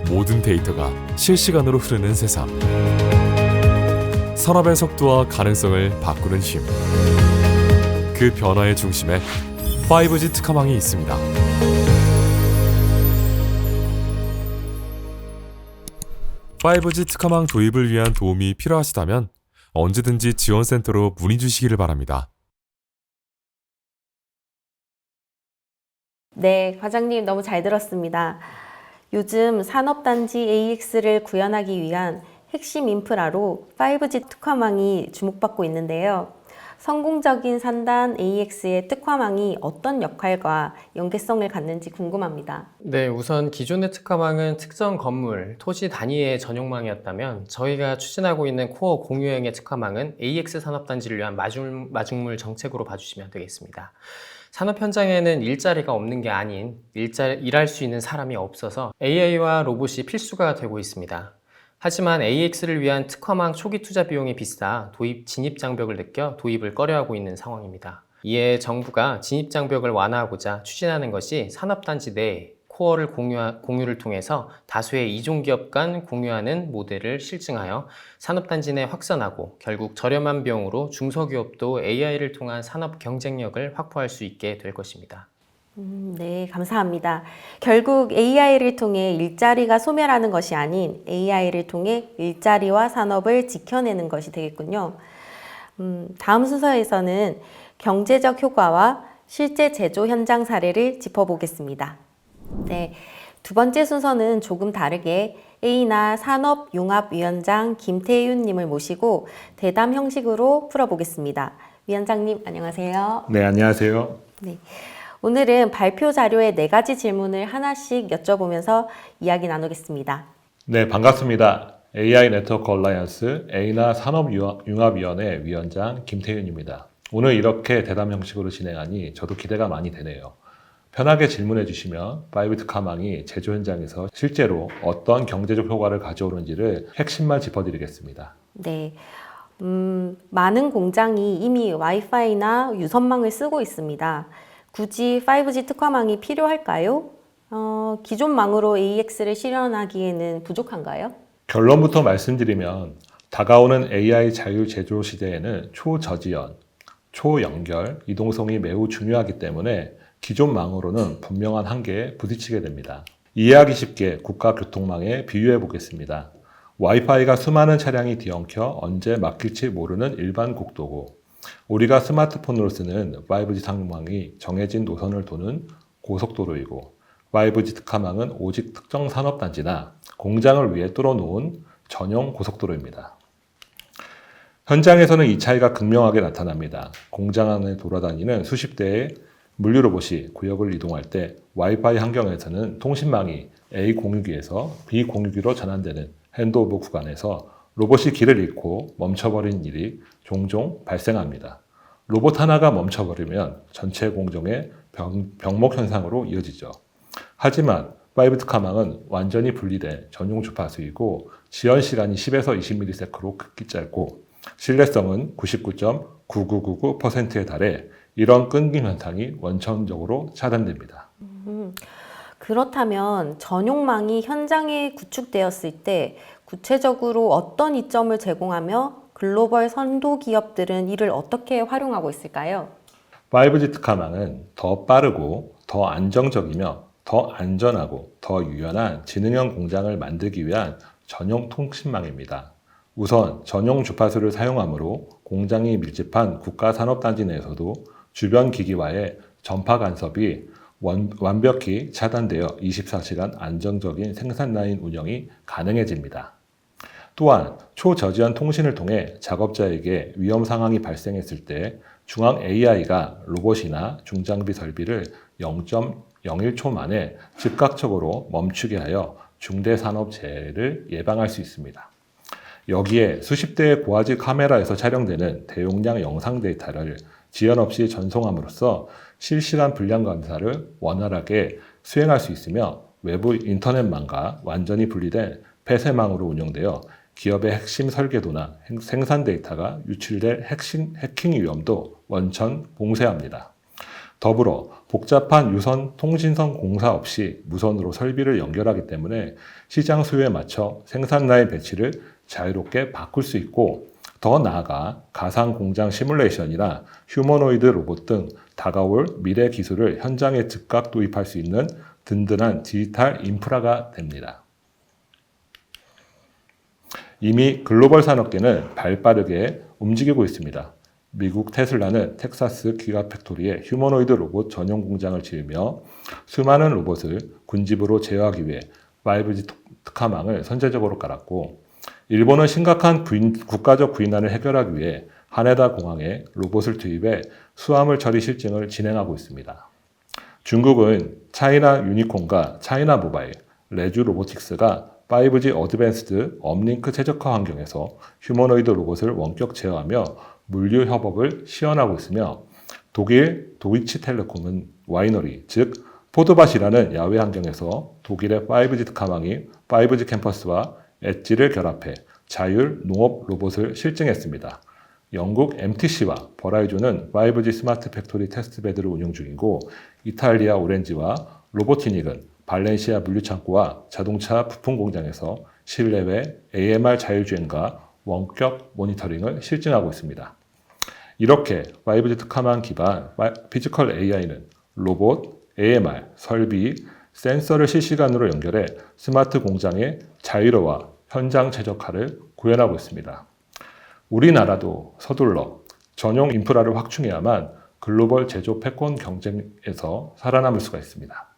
모든 데이터가 실시간으로 흐르는 세상. 산업의 속도와 가능성을 바꾸는 힘. 그 변화의 중심에 5G 특화망이 있습니다. 5G 특화망 도입을 위한 도움이 필요하시다면 언제든지 지원센터로 문의 주시기를 바랍니다. 네, 과장님 너무 잘 들었습니다. 요즘 산업단지 AX를 구현하기 위한 핵심 인프라로 5G 특화망이 주목받고 있는데요. 성공적인 산단 AX의 특화망이 어떤 역할과 연계성을 갖는지 궁금합니다. 네, 우선 기존의 특화망은 특정 건물, 토지 단위의 전용망이었다면 저희가 추진하고 있는 코어 공유형의 특화망은 AX 산업단지를 위한 마중물 정책으로 봐주시면 되겠습니다. 산업 현장에는 일자리가 없는 게 아닌 일할 수 있는 사람이 없어서 AI와 로봇이 필수가 되고 있습니다. 하지만 AX를 위한 특화망 초기 투자 비용이 비싸 진입 장벽을 느껴 도입을 꺼려하고 있는 상황입니다. 이에 정부가 진입 장벽을 완화하고자 추진하는 것이 산업단지 내 코어를 공유를 통해서 다수의 이종기업 간 공유하는 모델을 실증하여 산업단지 내 확산하고 결국 저렴한 비용으로 중소기업도 AI를 통한 산업 경쟁력을 확보할 수 있게 될 것입니다. 네, 감사합니다. 결국 AI를 통해 일자리가 소멸하는 것이 아닌 AI를 통해 일자리와 산업을 지켜내는 것이 되겠군요. 다음 순서에서는 경제적 효과와 실제 제조 현장 사례를 짚어보겠습니다. 네, 두 번째 순서는 조금 다르게 A나 산업융합위원장 김태윤님을 모시고 대담 형식으로 풀어보겠습니다. 위원장님, 안녕하세요. 네, 안녕하세요. 네. 오늘은 발표 자료의 4가지 질문을 하나씩 여쭤보면서 이야기 나누겠습니다. 네, 반갑습니다. AI 네트워크 얼라이언스 A나 산업융합위원회 위원장 김태윤입니다. 오늘 이렇게 대담 형식으로 진행하니 저도 기대가 많이 되네요. 편하게 질문해 주시면 5G 특화망이 제조 현장에서 실제로 어떤 경제적 효과를 가져오는지를 핵심만 짚어드리겠습니다. 네. 많은 공장이 이미 와이파이나 유선망을 쓰고 있습니다. 굳이 5G 특화망이 필요할까요? 기존 망으로 AX를 실현하기에는 부족한가요? 결론부터 말씀드리면 다가오는 AI 자율 제조 시대에는 초저지연, 초연결, 이동성이 매우 중요하기 때문에 기존 망으로는 분명한 한계에 부딪히게 됩니다. 이해하기 쉽게 국가교통망에 비유해 보겠습니다. 와이파이가 수많은 차량이 뒤엉켜 언제 막힐지 모르는 일반 국도고 우리가 스마트폰으로 쓰는 5G 상망이 정해진 노선을 도는 고속도로이고 5G 특화망은 오직 특정 산업단지나 공장을 위해 뚫어놓은 전용 고속도로입니다. 현장에서는 이 차이가 극명하게 나타납니다. 공장 안에 돌아다니는 수십 대의 물류 로봇이 구역을 이동할 때 와이파이 환경에서는 통신망이 A 공유기에서 B 공유기로 전환되는 핸드오브 구간에서 로봇이 길을 잃고 멈춰버린 일이 종종 발생합니다. 로봇 하나가 멈춰버리면 전체 공정의 병목 현상으로 이어지죠. 하지만 5G 특화망은 완전히 분리된 전용 주파수이고 지연 시간이 10에서 20ms로 극히 짧고 신뢰성은 99.9999%에 달해 이런 끊김 현상이 원천적으로 차단됩니다. 그렇다면 전용망이 현장에 구축되었을 때 구체적으로 어떤 이점을 제공하며 글로벌 선도 기업들은 이를 어떻게 활용하고 있을까요? 5G 특화망은 더 빠르고 더 안정적이며 더 안전하고 더 유연한 지능형 공장을 만들기 위한 전용 통신망입니다. 우선 전용 주파수를 사용하므로 공장이 밀집한 국가산업단지 내에서도 주변 기기와의 전파 간섭이 완벽히 차단되어 24시간 안정적인 생산 라인 운영이 가능해집니다. 또한 초저지연 통신을 통해 작업자에게 위험 상황이 발생했을 때 중앙 AI가 로봇이나 중장비 설비를 0.01초 만에 즉각적으로 멈추게 하여 중대 산업 재해를 예방할 수 있습니다. 여기에 수십 대의 고화질 카메라에서 촬영되는 대용량 영상 데이터를 지연 없이 전송함으로써 실시간 불량 감사를 원활하게 수행할 수 있으며 외부 인터넷망과 완전히 분리된 폐쇄망으로 운영되어 기업의 핵심 설계도나 생산 데이터가 유출될 해킹 위험도 원천 봉쇄합니다. 더불어 복잡한 유선 통신선 공사 없이 무선으로 설비를 연결하기 때문에 시장 수요에 맞춰 생산 라인 배치를 자유롭게 바꿀 수 있고 더 나아가 가상 공장 시뮬레이션이나 휴머노이드 로봇 등 다가올 미래 기술을 현장에 즉각 도입할 수 있는 든든한 디지털 인프라가 됩니다. 이미 글로벌 산업계는 발빠르게 움직이고 있습니다. 미국 테슬라는 텍사스 기가팩토리에 휴머노이드 로봇 전용 공장을 지으며 수많은 로봇을 군집으로 제어하기 위해 5G 특화망을 선제적으로 깔았고, 일본은 심각한 국가적 구인난을 해결하기 위해 하네다 공항에 로봇을 투입해 수화물 처리 실증을 진행하고 있습니다. 중국은 차이나 유니콘과 차이나 모바일, 레주 로보틱스가 5G 어드밴스드 업링크 최적화 환경에서 휴머노이드 로봇을 원격 제어하며 물류 협업을 시연하고 있으며, 독일 도이치텔레콤은 와이너리, 즉 포드밭이라는 야외 환경에서 독일의 5G 특화망이 5G 캠퍼스와 엣지를 결합해 자율 농업 로봇을 실증했습니다. 영국 MTC와 버라이존은 5G 스마트 팩토리 테스트베드를 운영 중이고, 이탈리아 오렌지와 로보티닉은 발렌시아 물류창고와 자동차 부품 공장에서 실내외 AMR 자율주행과 원격 모니터링을 실증하고 있습니다. 이렇게 5G 특화망 기반 피지컬 AI는 로봇, AMR, 설비, 센서를 실시간으로 연결해 스마트 공장의 자율화와 현장 최적화를 구현하고 있습니다. 우리나라도 서둘러 전용 인프라를 확충해야만 글로벌 제조 패권 경쟁에서 살아남을 수가 있습니다.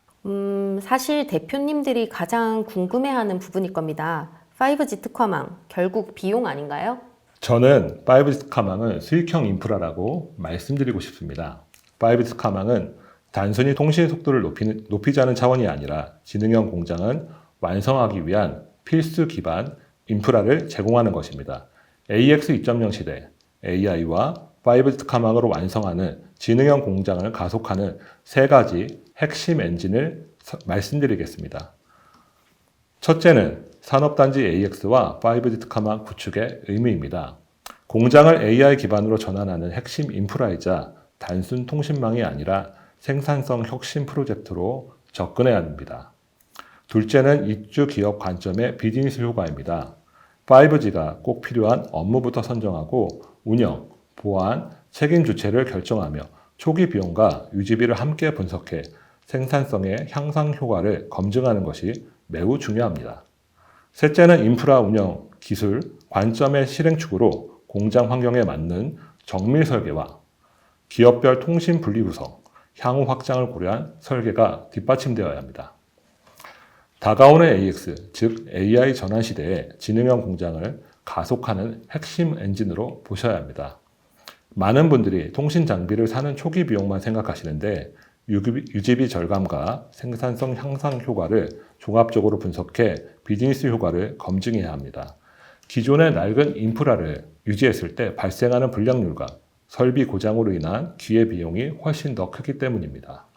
사실 대표님들이 가장 궁금해하는 부분일 겁니다. 5G 특화망, 결국 비용 아닌가요? 저는 5G 특화망은 수익형 인프라라고 말씀드리고 싶습니다. 5G 특화망은 단순히 통신 속도를 높이자는 차원이 아니라 지능형 공장은 완성하기 위한 필수 기반 인프라를 제공하는 것입니다. AX 2.0 시대 AI와 5G 특화망으로 완성하는 지능형 공장을 가속하는 세 가지 핵심 엔진을 말씀드리겠습니다. 첫째는 산업단지 AX와 5G 특화망 구축의 의무입니다. 공장을 AI 기반으로 전환하는 핵심 인프라이자 단순 통신망이 아니라 생산성 혁신 프로젝트로 접근해야 합니다. 둘째는 입주 기업 관점의 비즈니스 효과입니다. 5G가 꼭 필요한 업무부터 선정하고 운영, 보안, 책임 주체를 결정하며 초기 비용과 유지비를 함께 분석해 생산성의 향상 효과를 검증하는 것이 매우 중요합니다. 셋째는 인프라 운영, 기술, 관점의 실행축으로 공장 환경에 맞는 정밀 설계와 기업별 통신 분리 구성, 향후 확장을 고려한 설계가 뒷받침되어야 합니다. 다가오는 AX, 즉 AI 전환 시대에 지능형 공장을 가속하는 핵심 엔진으로 보셔야 합니다. 많은 분들이 통신 장비를 사는 초기 비용만 생각하시는데 유지비 절감과 생산성 향상 효과를 종합적으로 분석해 비즈니스 효과를 검증해야 합니다. 기존의 낡은 인프라를 유지했을 때 발생하는 불량률과 설비 고장으로 인한 기회 비용이 훨씬 더 크기 때문입니다.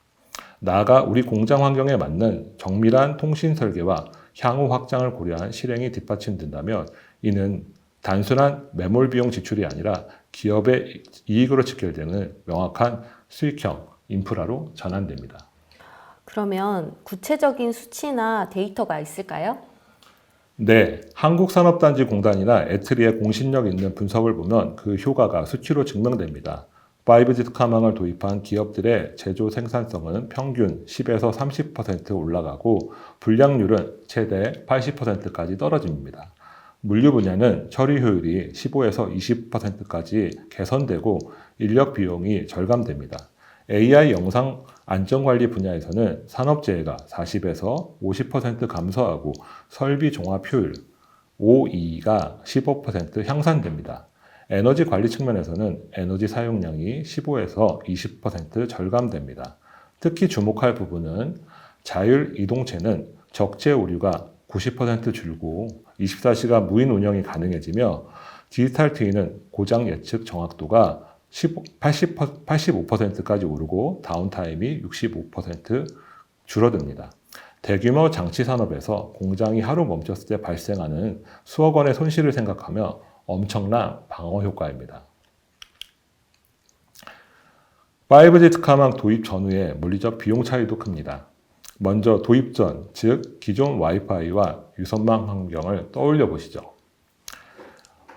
나아가 우리 공장 환경에 맞는 정밀한 통신 설계와 향후 확장을 고려한 실행이 뒷받침된다면 이는 단순한 매몰 비용 지출이 아니라 기업의 이익으로 직결되는 명확한 수익형 인프라로 전환됩니다. 그러면 구체적인 수치나 데이터가 있을까요? 네, 한국산업단지공단이나 에트리의 공신력 있는 분석을 보면 그 효과가 수치로 증명됩니다. 5G 특화망을 도입한 기업들의 제조 생산성은 평균 10에서 30% 올라가고 불량률은 최대 80%까지 떨어집니다. 물류 분야는 처리 효율이 15에서 20%까지 개선되고 인력 비용이 절감됩니다. AI 영상 안전관리 분야에서는 산업재해가 40에서 50% 감소하고 설비 종합 효율 OEE가 15% 향상됩니다. 에너지 관리 측면에서는 에너지 사용량이 15에서 20% 절감됩니다. 특히 주목할 부분은 자율 이동체는 적재 오류가 90% 줄고 24시간 무인 운영이 가능해지며 디지털 트윈은 고장 예측 정확도가 85%까지 오르고 다운타임이 65% 줄어듭니다. 대규모 장치 산업에서 공장이 하루 멈췄을 때 발생하는 수억 원의 손실을 생각하며 엄청난 방어 효과입니다. 5G 특화망 도입 전후의 물리적 비용 차이도 큽니다. 먼저 도입 전, 즉 기존 와이파이와 유선망 환경을 떠올려 보시죠.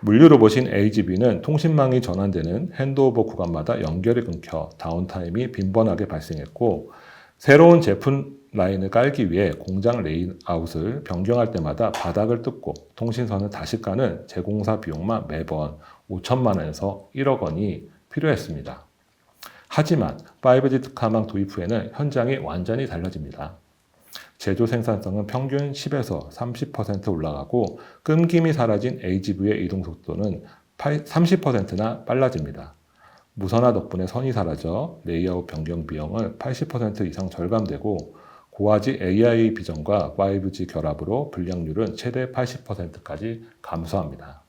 물류 로봇인 AGV는 통신망이 전환되는 핸드오버 구간마다 연결이 끊겨 다운타임이 빈번하게 발생했고, 새로운 제품 라인을 깔기 위해 공장 레이아웃을 변경할 때마다 바닥을 뜯고 통신선을 다시 까는 재공사 비용만 매번 5천만 원에서 1억 원이 필요했습니다. 하지만 5G 특화망 도입 후에는 현장이 완전히 달라집니다. 제조 생산성은 평균 10에서 30% 올라가고 끊김이 사라진 AGV의 이동 속도는 30%나 빨라집니다. 무선화 덕분에 선이 사라져 레이아웃 변경 비용은 80% 이상 절감되고 고화질 AI 비전과 5G 결합으로 불량률은 최대 80%까지 감소합니다.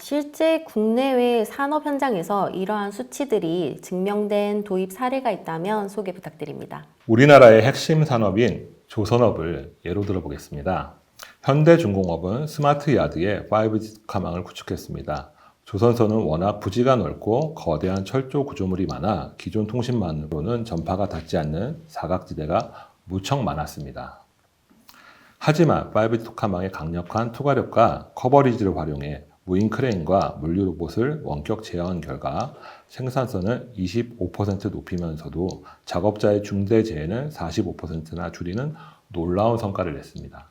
실제 국내외 산업 현장에서 이러한 수치들이 증명된 도입 사례가 있다면 소개 부탁드립니다. 우리나라의 핵심 산업인 조선업을 예로 들어보겠습니다. 현대중공업은 스마트야드에 5G 특화망을 구축했습니다. 조선소는 워낙 부지가 넓고 거대한 철조 구조물이 많아 기존 통신망으로는 전파가 닿지 않는 사각지대가 무척 많았습니다. 하지만 5G 특화망의 강력한 투과력과 커버리지를 활용해 무인 크레인과 물류 로봇을 원격 제어한 결과 생산성을 25% 높이면서도 작업자의 중대 재해는 45%나 줄이는 놀라운 성과를 냈습니다.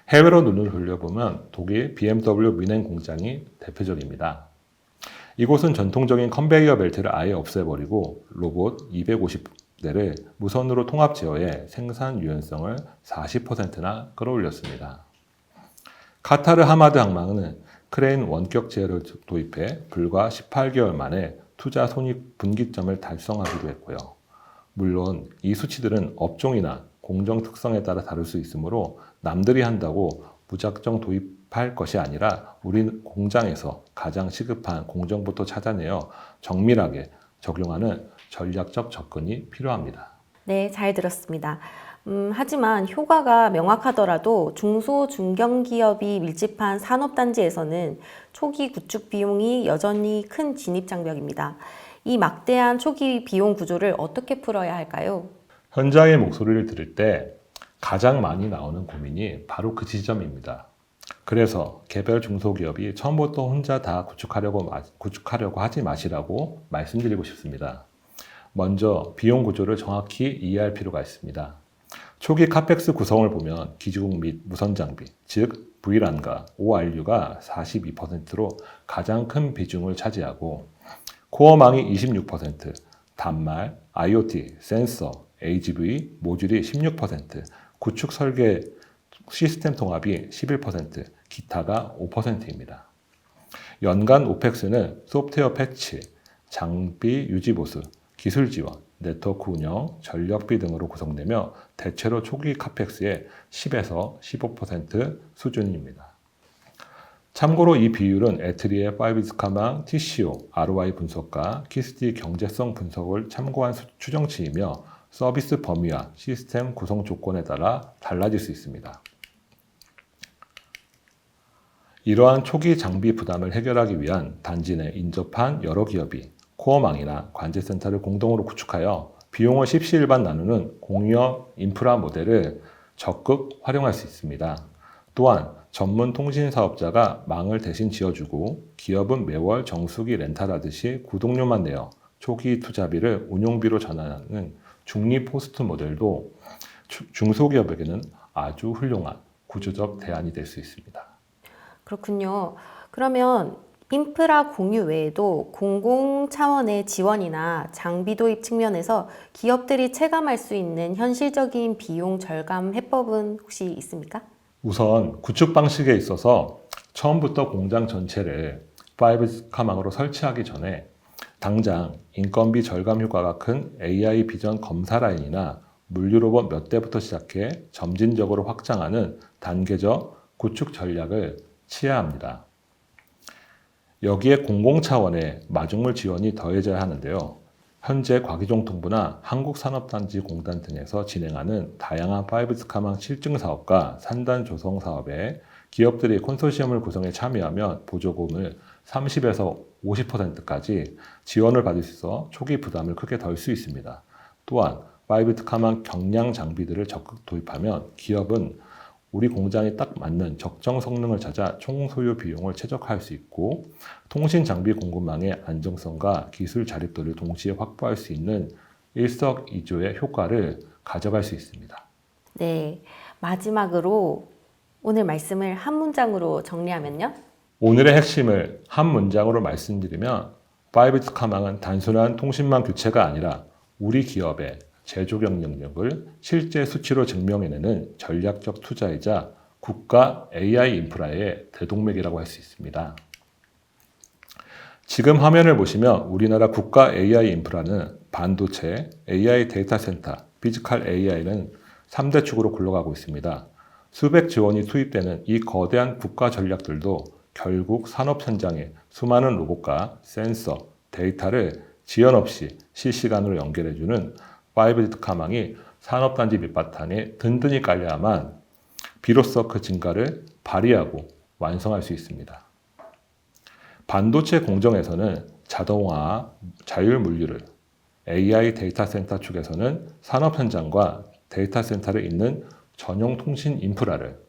해외로 눈을 돌려보면 독일 BMW 뮌헨 공장이 대표적입니다. 이곳은 전통적인 컨베이어 벨트를 아예 없애버리고 로봇 250대를 무선으로 통합 제어해 생산 유연성을 40%나 끌어올렸습니다. 카타르 하마드 항만은 크레인 원격 제어를 도입해 불과 18개월 만에 투자 손익 분기점을 달성하기도 했고요. 물론 이 수치들은 업종이나 공정 특성에 따라 다를 수 있으므로 남들이 한다고 무작정 도입할 것이 아니라 우리 공장에서 가장 시급한 공정부터 찾아내어 정밀하게 적용하는 전략적 접근이 필요합니다. 네, 잘 들었습니다. 하지만 효과가 명확하더라도 중소, 중견기업이 밀집한 산업단지에서는 초기 구축 비용이 여전히 큰 진입장벽입니다. 이 막대한 초기 비용 구조를 어떻게 풀어야 할까요? 현장의 목소리를 들을 때 가장 많이 나오는 고민이 바로 그 지점입니다. 그래서 개별 중소기업이 처음부터 혼자 다 구축하려고 하지 마시라고 말씀드리고 싶습니다. 먼저 비용 구조를 정확히 이해할 필요가 있습니다. 초기 카펙스 구성을 보면 기지국 및 무선 장비, 즉 VLAN과 ORU가 42%로 가장 큰 비중을 차지하고 코어망이 26%, 단말, IoT, 센서, AGV, 모듈이 16%, 구축 설계 시스템 통합이 11%, 기타가 5%입니다. 연간 OPEX는 소프트웨어 패치, 장비 유지 보수, 기술 지원, 네트워크 운영, 전력비 등으로 구성되며 대체로 초기 카펙스의 10에서 15% 수준입니다. 참고로 이 비율은 애트리의 5G 특화망 TCO, ROI 분석과 키스티 경제성 분석을 참고한 추정치이며 서비스 범위와 시스템 구성 조건에 따라 달라질 수 있습니다. 이러한 초기 장비 부담을 해결하기 위한 단지 내 인접한 여러 기업이 코어망이나 관제센터를 공동으로 구축하여 비용을 십시일반 나누는 공유업 인프라 모델을 적극 활용할 수 있습니다. 또한 전문 통신 사업자가 망을 대신 지어주고 기업은 매월 정수기 렌탈하듯이 구독료만 내어 초기 투자비를 운용비로 전환하는 중립 호스트 모델도 중소기업에게는 아주 훌륭한 구조적 대안이 될 수 있습니다. 그렇군요. 그러면 인프라 공유 외에도 공공 차원의 지원이나 장비 도입 측면에서 기업들이 체감할 수 있는 현실적인 비용 절감 해법은 혹시 있습니까? 우선 구축 방식에 있어서 처음부터 공장 전체를 5G 특화망으로 설치하기 전에 당장 인건비 절감 효과가 큰 AI 비전 검사 라인이나 물류 로봇 몇 대부터 시작해 점진적으로 확장하는 단계적 구축 전략을 취해야 합니다. 여기에 공공 차원의 마중물 지원이 더해져야 하는데요. 현재 과기정통부나 한국산업단지공단 등에서 진행하는 다양한 5G 특화망 실증 사업과 산단 조성 사업에 기업들이 컨소시엄을 구성해 참여하면 보조금을 30에서 50%까지 지원을 받을 수 있어 초기 부담을 크게 덜 수 있습니다. 또한 5G 특화망 경량 장비들을 적극 도입하면 기업은 우리 공장에 딱 맞는 적정 성능을 찾아 총 소요 비용을 최적화할 수 있고 통신 장비 공급망의 안정성과 기술 자립도를 동시에 확보할 수 있는 일석이조의 효과를 가져갈 수 있습니다. 네, 마지막으로 오늘 말씀을 한 문장으로 정리하면요? 오늘의 핵심을 한 문장으로 말씀드리면 5G 특화망은 단순한 통신망 교체가 아니라 우리 기업의 제조 경쟁력을 실제 수치로 증명해내는 전략적 투자이자 국가 AI 인프라의 대동맥이라고 할 수 있습니다. 지금 화면을 보시면 우리나라 국가 AI 인프라는 반도체, AI 데이터 센터, 피지컬 AI는 3대 축으로 굴러가고 있습니다. 수백 지원이 투입되는 이 거대한 국가 전략들도 결국 산업 현장에 수많은 로봇과 센서, 데이터를 지연 없이 실시간으로 연결해주는 5G 특화망이 산업단지 밑바탕에 든든히 깔려야만 비로소 그 증가를 발휘하고 완성할 수 있습니다. 반도체 공정에서는 자동화, 자율물류를, AI 데이터 센터 쪽에서는 산업 현장과 데이터 센터를 잇는 전용 통신 인프라를,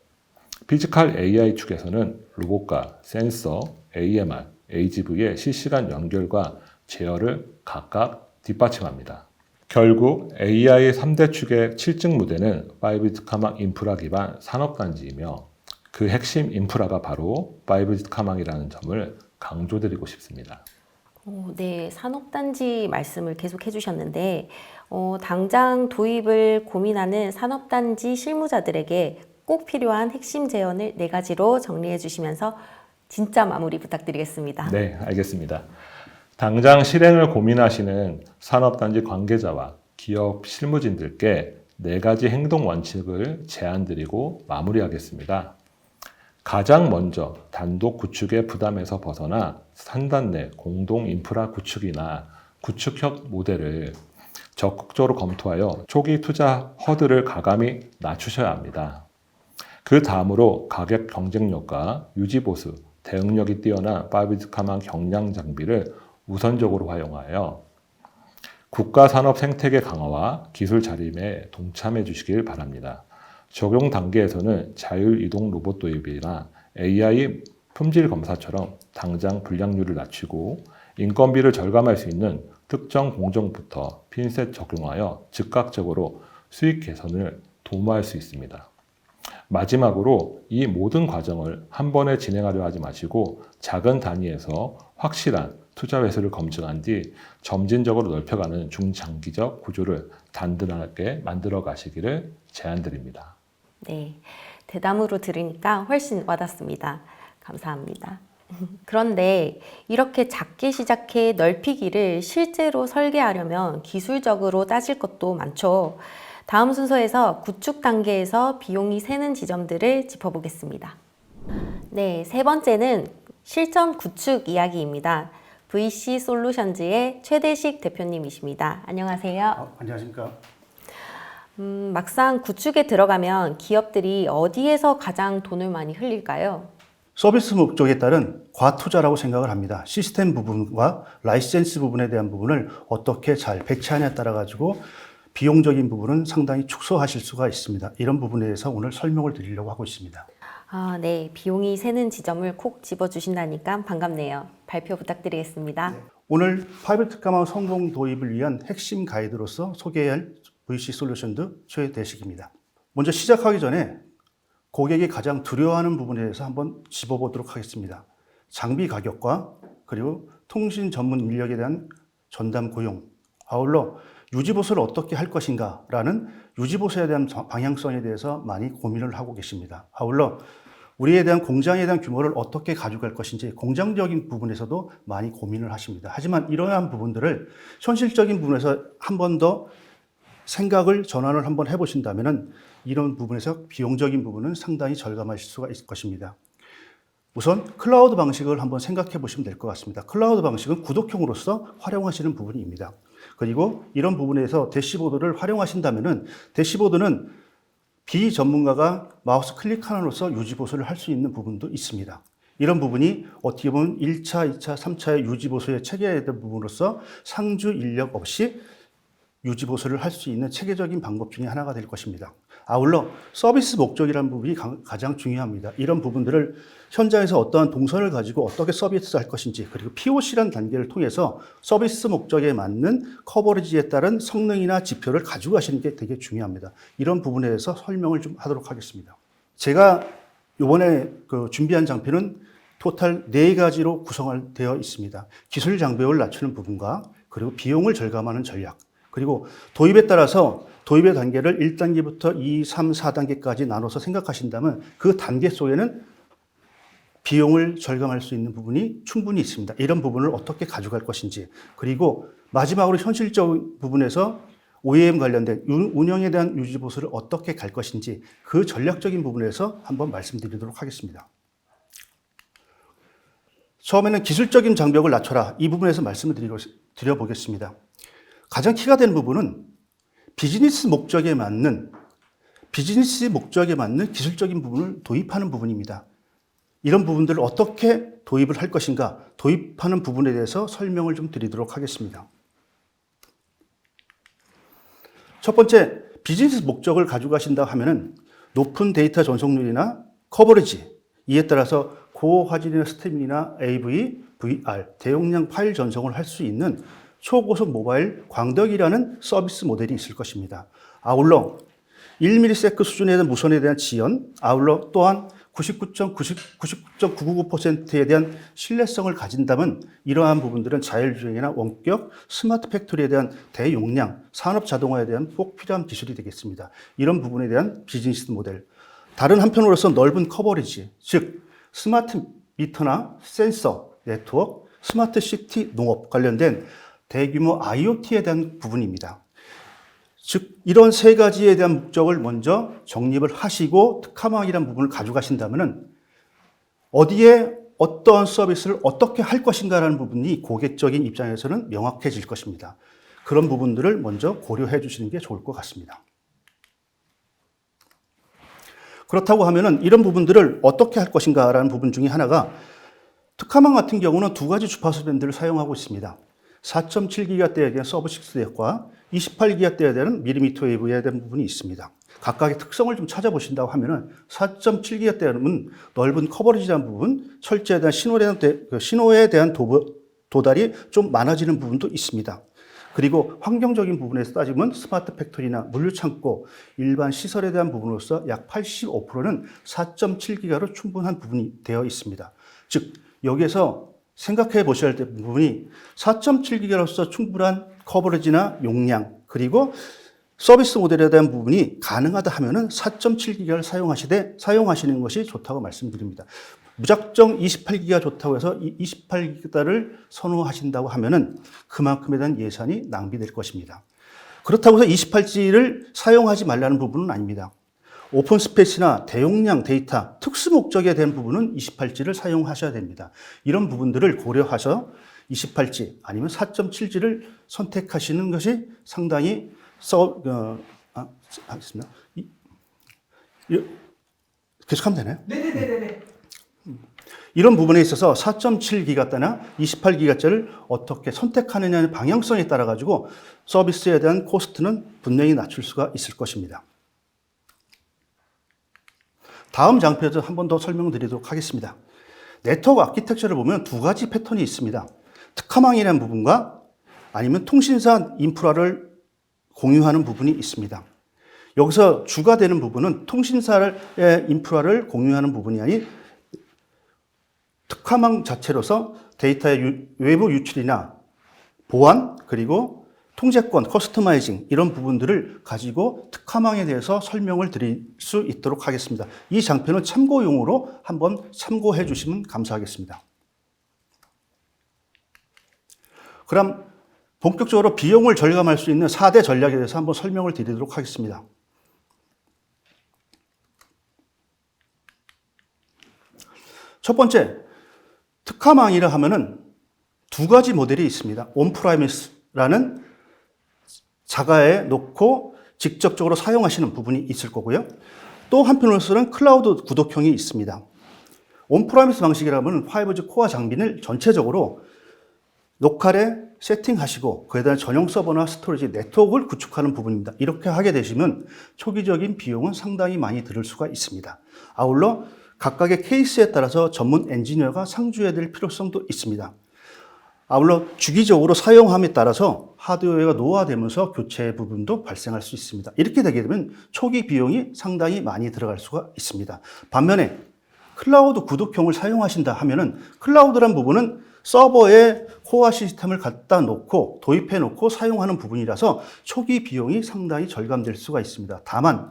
피지컬 AI 축에서는 로봇과 센서, AMR, AGV의 실시간 연결과 제어를 각각 뒷받침합니다. 결국 AI 3대 축의 7층 무대는 5G 특화망 인프라 기반 산업단지이며 그 핵심 인프라가 바로 5G 특화망이라는 점을 강조드리고 싶습니다. 네, 산업단지 말씀을 계속 해주셨는데 당장 도입을 고민하는 산업단지 실무자들에게 꼭 필요한 핵심 제언을 4가지로 정리해 주시면서 진짜 마무리 부탁드리겠습니다. 네, 알겠습니다. 당장 실행을 고민하시는 산업단지 관계자와 기업 실무진들께 4가지 행동 원칙을 제안드리고 마무리하겠습니다. 가장 먼저 단독 구축의 부담에서 벗어나 산단 내 공동 인프라 구축이나 구축형 모델을 적극적으로 검토하여 초기 투자 허들을 가감히 낮추셔야 합니다. 그 다음으로 가격 경쟁력과 유지보수, 대응력이 뛰어난 5G 특화망 경량 장비를 우선적으로 활용하여 국가 산업 생태계 강화와 기술 자립에 동참해 주시길 바랍니다. 적용 단계에서는 자율 이동 로봇 도입이나 AI 품질 검사처럼 당장 불량률을 낮추고 인건비를 절감할 수 있는 특정 공정부터 핀셋 적용하여 즉각적으로 수익 개선을 도모할 수 있습니다. 마지막으로 이 모든 과정을 한 번에 진행하려 하지 마시고 작은 단위에서 확실한 투자 회수를 검증한 뒤 점진적으로 넓혀가는 중장기적 구조를 단단하게 만들어 가시기를 제안드립니다. 네, 대담으로 들으니까 훨씬 와닿습니다. 감사합니다. 그런데 이렇게 작게 시작해 넓히기를 실제로 설계하려면 기술적으로 따질 것도 많죠. 다음 순서에서 구축 단계에서 비용이 새는 지점들을 짚어보겠습니다. 네, 3번째는 실전 구축 이야기입니다. VC 솔루션즈의 최대식 대표님이십니다. 안녕하세요. 안녕하십니까. 막상 구축에 들어가면 기업들이 어디에서 가장 돈을 많이 흘릴까요? 서비스 목적에 따른 과투자라고 생각을 합니다. 시스템 부분과 라이센스 부분에 대한 부분을 어떻게 잘 배치하냐에 따라 가지고 비용적인 부분은 상당히 축소하실 수가 있습니다. 이런 부분에 대해서 오늘 설명을 드리려고 하고 있습니다. 네, 비용이 새는 지점을 콕 집어주신다니까 반갑네요. 발표 부탁드리겠습니다. 오늘 5G 특화망 성공 도입을 위한 핵심 가이드로서 소개할 VC 솔루션드 최대식입니다. 먼저 시작하기 전에 고객이 가장 두려워하는 부분에 대해서 한번 짚어보도록 하겠습니다. 장비 가격과 그리고 통신 전문 인력에 대한 전담 고용, 아울러 유지보수를 어떻게 할 것인가 라는 유지보수에 대한 방향성에 대해서 많이 고민을 하고 계십니다. 아울러 우리에 대한 공장에 대한 규모를 어떻게 가져갈 것인지 공장적인 부분에서도 많이 고민을 하십니다. 하지만 이러한 부분들을 현실적인 부분에서 한 번 더 생각을 전환을 한번 해보신다면 이런 부분에서 비용적인 부분은 상당히 절감하실 수가 있을 것입니다. 우선 클라우드 방식을 한번 생각해 보시면 될 것 같습니다. 클라우드 방식은 구독형으로서 활용하시는 부분입니다. 그리고 이런 부분에서 대시보드를 활용하신다면 대시보드는 비전문가가 마우스 클릭함으로써 유지보수를 할 수 있는 부분도 있습니다. 이런 부분이 어떻게 보면 1차, 2차, 3차의 유지보수의 체계에 대한 부분으로서 상주 인력 없이 유지보수를 할 수 있는 체계적인 방법 중에 하나가 될 것입니다. 아울러 서비스 목적이라는 부분이 가장 중요합니다. 이런 부분들을 현장에서 어떠한 동선을 가지고 어떻게 서비스할 것인지 그리고 POC라는 단계를 통해서 서비스 목적에 맞는 커버리지에 따른 성능이나 지표를 가지고 가시는 게 되게 중요합니다. 이런 부분에 대해서 설명을 좀 하도록 하겠습니다. 제가 이번에 준비한 장표는 토탈 4가지로 구성되어 있습니다. 기술 장벽을 낮추는 부분과 그리고 비용을 절감하는 전략, 그리고 도입에 따라서 도입의 단계를 1단계부터 2, 3, 4단계까지 나눠서 생각하신다면 그 단계 속에는 비용을 절감할 수 있는 부분이 충분히 있습니다. 이런 부분을 어떻게 가져갈 것인지, 그리고 마지막으로 현실적 부분에서 OEM 관련된 운영에 대한 유지보수를 어떻게 갈 것인지 그 전략적인 부분에서 한번 말씀드리도록 하겠습니다. 처음에는 기술적인 장벽을 낮춰라. 이 부분에서 말씀을 드려보겠습니다. 가장 키가 되는 부분은 비즈니스 목적에 맞는 기술적인 부분을 도입하는 부분입니다. 이런 부분들을 어떻게 도입을 할 것인가, 도입하는 부분에 대해서 설명을 좀 드리도록 하겠습니다. 첫 번째, 비즈니스 목적을 가져가신다 하면은 높은 데이터 전송률이나 커버리지, 이에 따라서 고화질이나 스트리밍이나 AV, VR, 대용량 파일 전송을 할 수 있는 초고속 모바일 광덕이라는 서비스 모델이 있을 것입니다. 아울러 1ms 수준에 대한 무선에 대한 지연, 아울러 또한 99.999%에 대한 신뢰성을 가진다면 이러한 부분들은 자율주행이나 원격, 스마트 팩토리에 대한 대용량, 산업 자동화에 대한 꼭 필요한 기술이 되겠습니다. 이런 부분에 대한 비즈니스 모델. 다른 한편으로서 넓은 커버리지, 즉 스마트 미터나 센서, 네트워크, 스마트 시티, 농업 관련된 대규모 IoT에 대한 부분입니다. 즉 이런 세 가지에 대한 목적을 먼저 정립을 하시고 특화망이라는 부분을 가져가신다면 어디에 어떠한 서비스를 어떻게 할 것인가라는 부분이 고객적인 입장에서는 명확해질 것입니다. 그런 부분들을 먼저 고려해 주시는 게 좋을 것 같습니다. 그렇다고 하면은 이런 부분들을 어떻게 할 것인가라는 부분 중에 하나가 특화망 같은 경우는 두 가지 주파수 밴드를 사용하고 있습니다. 4.7GHz에 대한 서브6 덱과 28GHz에 대한 밀리미터 웨이브에 대한 부분이 있습니다. 각각의 특성을 좀 찾아보신다고 하면은 4.7GHz는 넓은 커버리지라는 부분, 철제에 대한 신호에 대한 도달이 좀 많아지는 부분도 있습니다. 그리고 환경적인 부분에서 따지면 스마트 팩토리나 물류창고, 일반 시설에 대한 부분으로서 약 85%는 4.7GHz로 충분한 부분이 되어 있습니다. 즉 여기에서 생각해 보셔야 될 부분이 4.7GHz로서 충분한 커버리지나 용량, 그리고 서비스 모델에 대한 부분이 가능하다 하면은 4.7GHz를 사용하시는 것이 좋다고 말씀드립니다. 무작정 28GHz 좋다고 해서 28GHz를 선호하신다고 하면은 그만큼에 대한 예산이 낭비될 것입니다. 그렇다고 해서 28G를 사용하지 말라는 부분은 아닙니다. 오픈 스페이스나 대용량 데이터, 특수 목적에 대한 부분은 28G를 사용하셔야 됩니다. 이런 부분들을 고려하셔서 28G 아니면 4.7G를 선택하시는 것이 상당히 하겠습니다. 계속하면 되나요? 네네네네. 이런 부분에 있어서 4.7GHz나 28GHz를 어떻게 선택하느냐의 방향성에 따라 가지고 서비스에 대한 코스트는 분명히 낮출 수가 있을 것입니다. 다음 장표에서 한 번 더 설명드리도록 하겠습니다. 네트워크 아키텍처를 보면 두 가지 패턴이 있습니다. 특화망이라는 부분과 아니면 통신사 인프라를 공유하는 부분이 있습니다. 여기서 주가 되는 부분은 통신사의 인프라를 공유하는 부분이 아닌 특화망 자체로서 데이터의 외부 유출이나 보안, 그리고 통제권, 커스터마이징 이런 부분들을 가지고 특화망에 대해서 설명을 드릴 수 있도록 하겠습니다. 이 장표는 참고용으로 한번 참고해 주시면 감사하겠습니다. 그럼 본격적으로 비용을 절감할 수 있는 4대 전략에 대해서 한번 설명을 드리도록 하겠습니다. 첫 번째, 특화망이라 하면은 두 가지 모델이 있습니다. 온프라미스라는 자가에 놓고 직접적으로 사용하시는 부분이 있을 거고요. 또 한편으로서는 클라우드 구독형이 있습니다. 온프라미스 방식이라면 5G 코어 장비를 전체적으로 로컬에 세팅하시고 그에 대한 전용 서버나 스토리지 네트워크를 구축하는 부분입니다. 이렇게 하게 되시면 초기적인 비용은 상당히 많이 들을 수가 있습니다. 아울러 각각의 케이스에 따라서 전문 엔지니어가 상주해야 될 필요성도 있습니다. 아울러 주기적으로 사용함에 따라서 하드웨어가 노화되면서 교체 부분도 발생할 수 있습니다. 이렇게 되게 되면 초기 비용이 상당히 많이 들어갈 수가 있습니다. 반면에 클라우드 구독형을 사용하신다 하면은 클라우드란 부분은 서버에 코어 시스템을 갖다 놓고 도입해 놓고 사용하는 부분이라서 초기 비용이 상당히 절감될 수가 있습니다. 다만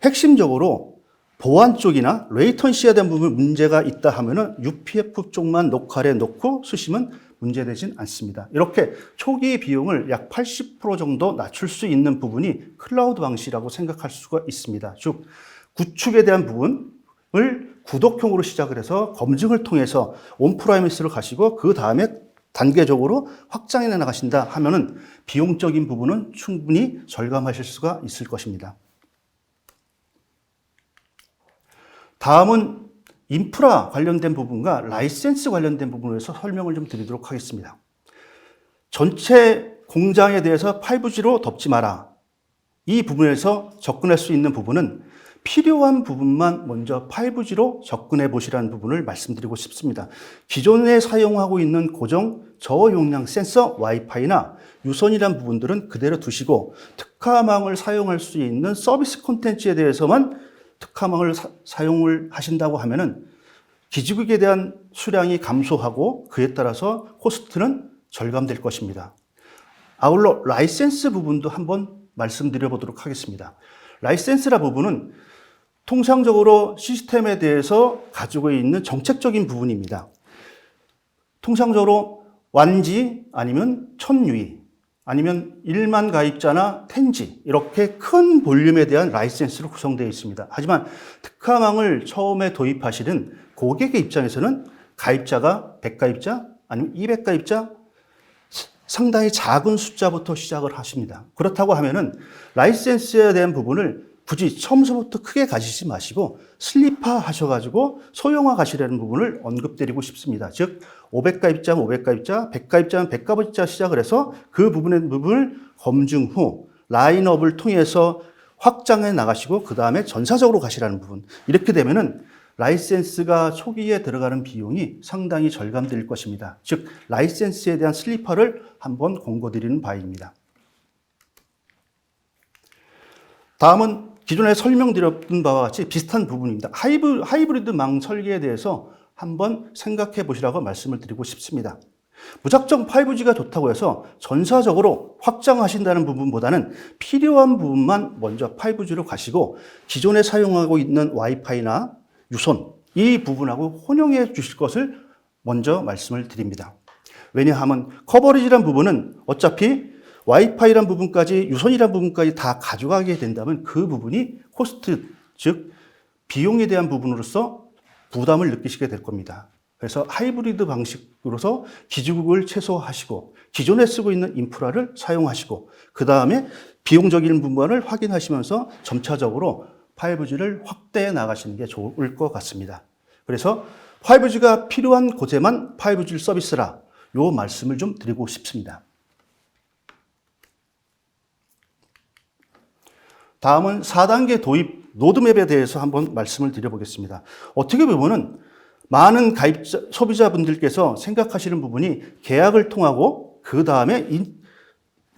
핵심적으로 보안 쪽이나 레이턴시에 대한 부분 문제가 있다 하면은 UPF 쪽만 녹화를 놓고 쓰시면 문제되진 않습니다. 이렇게 초기 비용을 약 80% 정도 낮출 수 있는 부분이 클라우드 방식이라고 생각할 수가 있습니다. 즉 구축에 대한 부분을 구독형으로 시작을 해서 검증을 통해서 온프라이머스로 가시고 그 다음에 단계적으로 확장해 나가신다 하면은 비용적인 부분은 충분히 절감하실 수가 있을 것입니다. 다음은 인프라 관련된 부분과 라이센스 관련된 부분에서 설명을 좀 드리도록 하겠습니다. 전체 공장에 대해서 5G로 덮지 마라. 이 부분에서 접근할 수 있는 부분은 필요한 부분만 먼저 5G로 접근해 보시라는 부분을 말씀드리고 싶습니다. 기존에 사용하고 있는 고정 저용량 센서 와이파이나 유선이란 부분들은 그대로 두시고 특화망을 사용할 수 있는 서비스 콘텐츠에 대해서만 특화망을 사용을 하신다고 하면은 기지국에 대한 수량이 감소하고 그에 따라서 코스트는 절감될 것입니다. 아울러 라이센스 부분도 한번 말씀드려 보도록 하겠습니다. 라이센스라 부분은 통상적으로 시스템에 대해서 가지고 있는 정책적인 부분입니다. 통상적으로 완지 아니면 1000유의 아니면 1만 가입자나 텐지 이렇게 큰 볼륨에 대한 라이센스로 구성되어 있습니다. 하지만 특화망을 처음에 도입하시는 고객의 입장에서는 가입자가 100가입자 아니면 200가입자 상당히 작은 숫자부터 시작을 하십니다. 그렇다고 하면은 라이센스에 대한 부분을 굳이 처음부터 크게 가지지 마시고 슬리파 하셔가지고 소형화 가시라는 부분을 언급드리고 싶습니다. 즉 500가입자면 500가입자, 100가입자면 100가입자 시작을 해서 그 부분을 검증 후 라인업을 통해서 확장해 나가시고 그 다음에 전사적으로 가시라는 부분. 이렇게 되면은 라이센스가 초기에 들어가는 비용이 상당히 절감될 것입니다. 즉 라이센스에 대한 슬리퍼를 한번 권고드리는 바입니다. 다음은 기존에 설명드렸던 바와 같이 비슷한 부분입니다. 하이브리드 망 설계에 대해서 한번 생각해 보시라고 말씀을 드리고 싶습니다. 무작정 5G가 좋다고 해서 전사적으로 확장하신다는 부분보다는 필요한 부분만 먼저 5G로 가시고 기존에 사용하고 있는 와이파이나 유선 이 부분하고 혼용해 주실 것을 먼저 말씀을 드립니다. 왜냐하면 커버리지란 부분은 어차피 와이파이란 부분까지 유선이란 부분까지 다 가져가게 된다면 그 부분이 코스트 즉 비용에 대한 부분으로서 부담을 느끼시게 될 겁니다. 그래서 하이브리드 방식으로서 기지국을 최소화하시고 기존에 쓰고 있는 인프라를 사용하시고 그 다음에 비용적인 부분을 확인하시면서 점차적으로 5G를 확대해 나가시는 게 좋을 것 같습니다. 그래서 5G가 필요한 곳에만 5G 서비스라 요 말씀을 좀 드리고 싶습니다. 다음은 4단계 도입 로드맵에 대해서 한번 말씀을 드려보겠습니다. 어떻게 보면은 많은 가입자, 소비자분들께서 생각하시는 부분이 계약을 통하고 그 다음에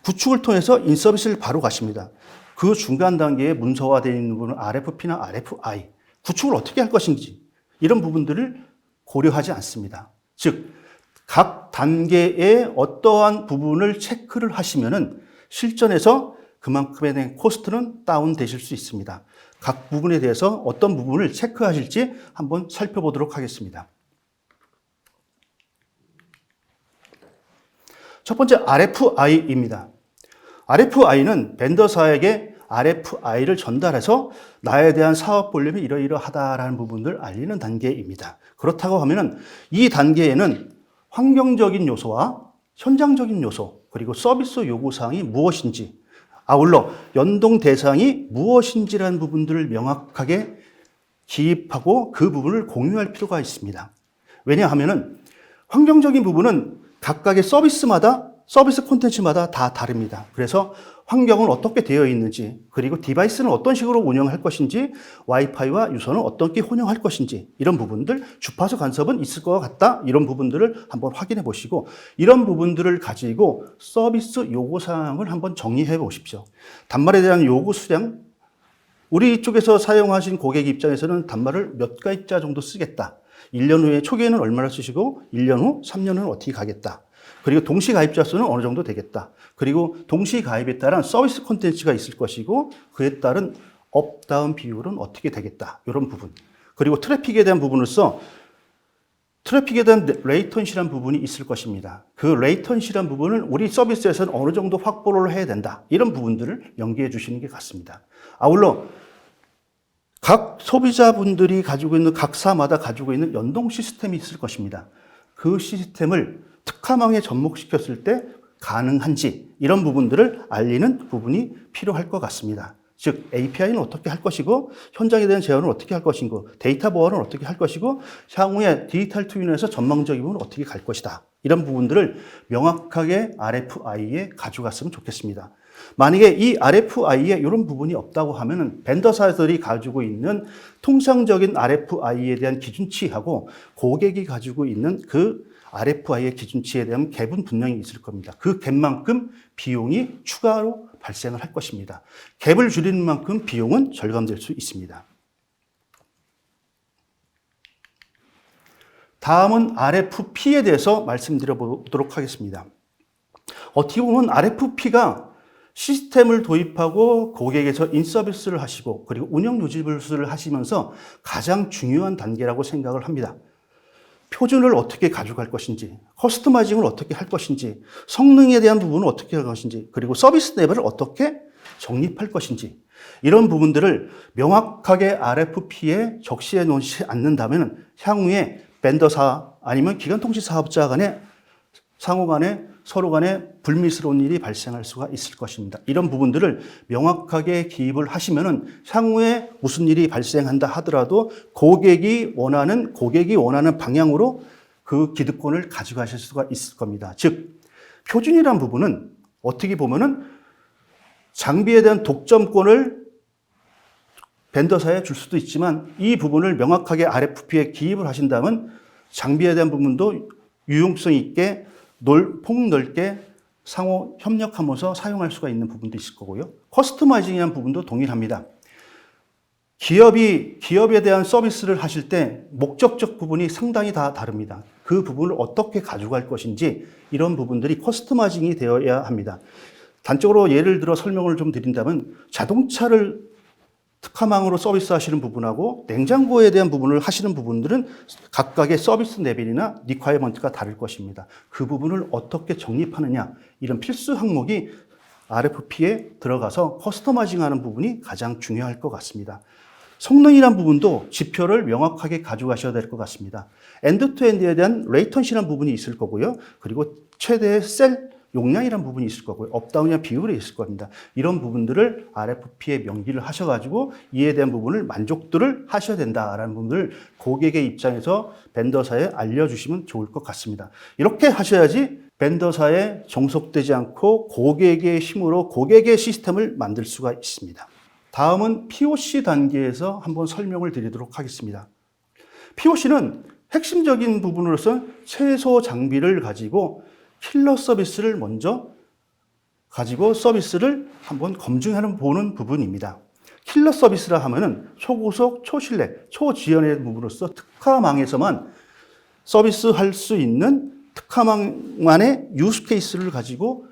구축을 통해서 인서비스를 바로 가십니다. 그 중간 단계에 문서화되어 있는 부분은 RFP나 RFI, 구축을 어떻게 할 것인지 이런 부분들을 고려하지 않습니다. 즉, 각 단계의 어떠한 부분을 체크를 하시면은 실전에서 그만큼에 대한 코스트는 다운되실 수 있습니다. 각 부분에 대해서 어떤 부분을 체크하실지 한번 살펴보도록 하겠습니다. 첫 번째 RFI입니다. RFI는 벤더사에게 RFI를 전달해서 나에 대한 사업 볼륨이 이러이러하다라는 부분을 알리는 단계입니다. 그렇다고 하면은 이 단계에는 환경적인 요소와 현장적인 요소 그리고 서비스 요구사항이 무엇인지 아울러 연동 대상이 무엇인지라는 부분들을 명확하게 기입하고 그 부분을 공유할 필요가 있습니다. 왜냐하면은 환경적인 부분은 각각의 서비스마다 서비스 콘텐츠마다 다 다릅니다. 그래서 환경은 어떻게 되어 있는지 그리고 디바이스는 어떤 식으로 운영할 것인지 와이파이와 유선은 어떻게 혼용할 것인지 이런 부분들 주파수 간섭은 있을 것 같다 이런 부분들을 한번 확인해 보시고 이런 부분들을 가지고 서비스 요구사항을 한번 정리해 보십시오. 단말에 대한 요구 수량 우리 쪽에서 사용하신 고객 입장에서는 단말을 몇 가입자 정도 쓰겠다. 1년 후에 초기에는 얼마나 쓰시고 1년 후, 3년 후는 어떻게 가겠다. 그리고 동시 가입자 수는 어느 정도 되겠다. 그리고 동시 가입에 따른 서비스 콘텐츠가 있을 것이고 그에 따른 업다운 비율은 어떻게 되겠다. 이런 부분. 그리고 트래픽에 대한 부분으로서 트래픽에 대한 레이턴시라는 부분이 있을 것입니다. 그 레이턴시라는 부분을 우리 서비스에서는 어느 정도 확보를 해야 된다. 이런 부분들을 연계해 주시는 게 같습니다. 아울러 각 소비자분들이 가지고 있는 각사마다 가지고 있는 연동 시스템이 있을 것입니다. 그 시스템을 특화망에 접목시켰을 때 가능한지 이런 부분들을 알리는 부분이 필요할 것 같습니다. 즉 API는 어떻게 할 것이고 현장에 대한 제어는 어떻게 할 것이고 데이터 보안은 어떻게 할 것이고 향후에 디지털 트윈에서 전망적인 부분은 어떻게 갈 것이다. 이런 부분들을 명확하게 RFI에 가져갔으면 좋겠습니다. 만약에 이 RFI에 이런 부분이 없다고 하면은 벤더사들이 가지고 있는 통상적인 RFI에 대한 기준치하고 고객이 가지고 있는 그 RFI의 기준치에 대한 갭은 분명히 있을 겁니다. 그 갭만큼 비용이 추가로 발생을 할 것입니다. 갭을 줄이는 만큼 비용은 절감될 수 있습니다. 다음은 RFP에 대해서 말씀드려 보도록 하겠습니다. 어떻게 보면 RFP가 시스템을 도입하고 고객에서 인서비스를 하시고 그리고 운영 유지보수를 하시면서 가장 중요한 단계라고 생각을 합니다. 표준을 어떻게 가져갈 것인지, 커스터마이징을 어떻게 할 것인지, 성능에 대한 부분을 어떻게 할 것인지, 그리고 서비스 레벨을 어떻게 정립할 것인지 이런 부분들을 명확하게 RFP에 적시해 놓지 않는다면 향후에 벤더사 아니면 기간통신사업자 간에 상호 간에 서로 간에 불미스러운 일이 발생할 수가 있을 것입니다. 이런 부분들을 명확하게 기입을 하시면은 향후에 무슨 일이 발생한다 하더라도 고객이 원하는 방향으로 그 기득권을 가져가실 수가 있을 겁니다. 즉, 표준이란 부분은 어떻게 보면은 장비에 대한 독점권을 벤더사에 줄 수도 있지만 이 부분을 명확하게 RFP에 기입을 하신다면 장비에 대한 부분도 유용성 있게 폭넓게 상호 협력하면서 사용할 수가 있는 부분도 있을 거고요. 커스터마이징이라는 부분도 동일합니다. 기업에 대한 서비스를 하실 때 목적적 부분이 상당히 다 다릅니다. 그 부분을 어떻게 가져갈 것인지 이런 부분들이 커스터마이징이 되어야 합니다. 단적으로 예를 들어 설명을 좀 드린다면 자동차를 특화망으로 서비스 하시는 부분하고 냉장고에 대한 부분을 하시는 부분들은 각각의 서비스 레벨이나 리ኳ이어먼트가 다를 것입니다. 그 부분을 어떻게 정립하느냐 이런 필수 항목이 RFP에 들어가서 커스터마이징하는 부분이 가장 중요할 것 같습니다. 성능이란 부분도 지표를 명확하게 가져가셔야 될 것 같습니다. 엔드-투-엔드에 대한 레이턴시라는 부분이 있을 거고요. 그리고 최대의 셀 용량이라는 부분이 있을 거고요. 업다운이나 비율이 있을 겁니다. 이런 부분들을 RFP에 명기를 하셔가지고 이에 대한 부분을 만족도를 하셔야 된다라는 부분을 고객의 입장에서 벤더사에 알려주시면 좋을 것 같습니다. 이렇게 하셔야지 벤더사에 종속되지 않고 고객의 힘으로 고객의 시스템을 만들 수가 있습니다. 다음은 POC 단계에서 한번 설명을 드리도록 하겠습니다. POC는 핵심적인 부분으로서 최소 장비를 가지고 킬러 서비스를 먼저 가지고 서비스를 한번 검증하는 보는 부분입니다. 킬러 서비스라 하면은 초고속, 초신뢰, 초지연의 부분으로서 특화망에서만 서비스할 수 있는 특화망만의 유스 케이스를 가지고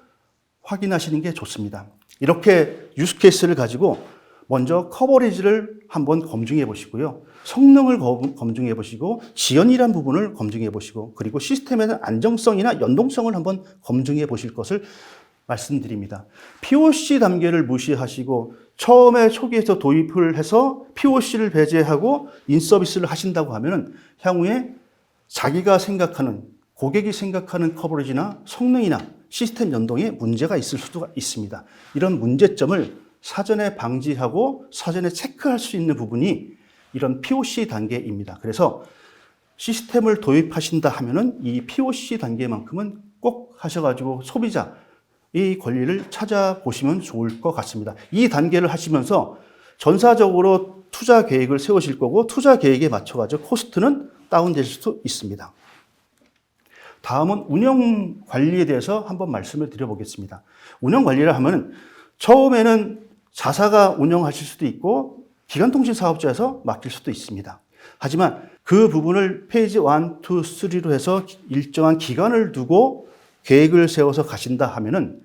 확인하시는 게 좋습니다. 이렇게 유스 케이스를 가지고 먼저 커버리지를 한번 검증해 보시고요. 성능을 검증해 보시고 지연이란 부분을 검증해 보시고 그리고 시스템에 대한 안정성이나 연동성을 한번 검증해 보실 것을 말씀드립니다. POC 단계를 무시하시고 처음에 초기에서 도입을 해서 POC를 배제하고 인서비스를 하신다고 하면 향후에 자기가 생각하는 고객이 생각하는 커버리지나 성능이나 시스템 연동에 문제가 있을 수도 있습니다. 이런 문제점을 사전에 방지하고 사전에 체크할 수 있는 부분이 이런 POC 단계입니다. 그래서 시스템을 도입하신다 하면은 이 POC 단계만큼은 꼭 하셔가지고 소비자 이 권리를 찾아보시면 좋을 것 같습니다. 이 단계를 하시면서 전사적으로 투자 계획을 세우실 거고 투자 계획에 맞춰가지고 코스트는 다운될 수도 있습니다. 다음은 운영 관리에 대해서 한번 말씀을 드려보겠습니다. 운영 관리를 하면 처음에는 자사가 운영하실 수도 있고 기간통신 사업자에서 맡길 수도 있습니다. 하지만 그 부분을 페이지 1, 2, 3로 해서 일정한 기간을 두고 계획을 세워서 가신다 하면은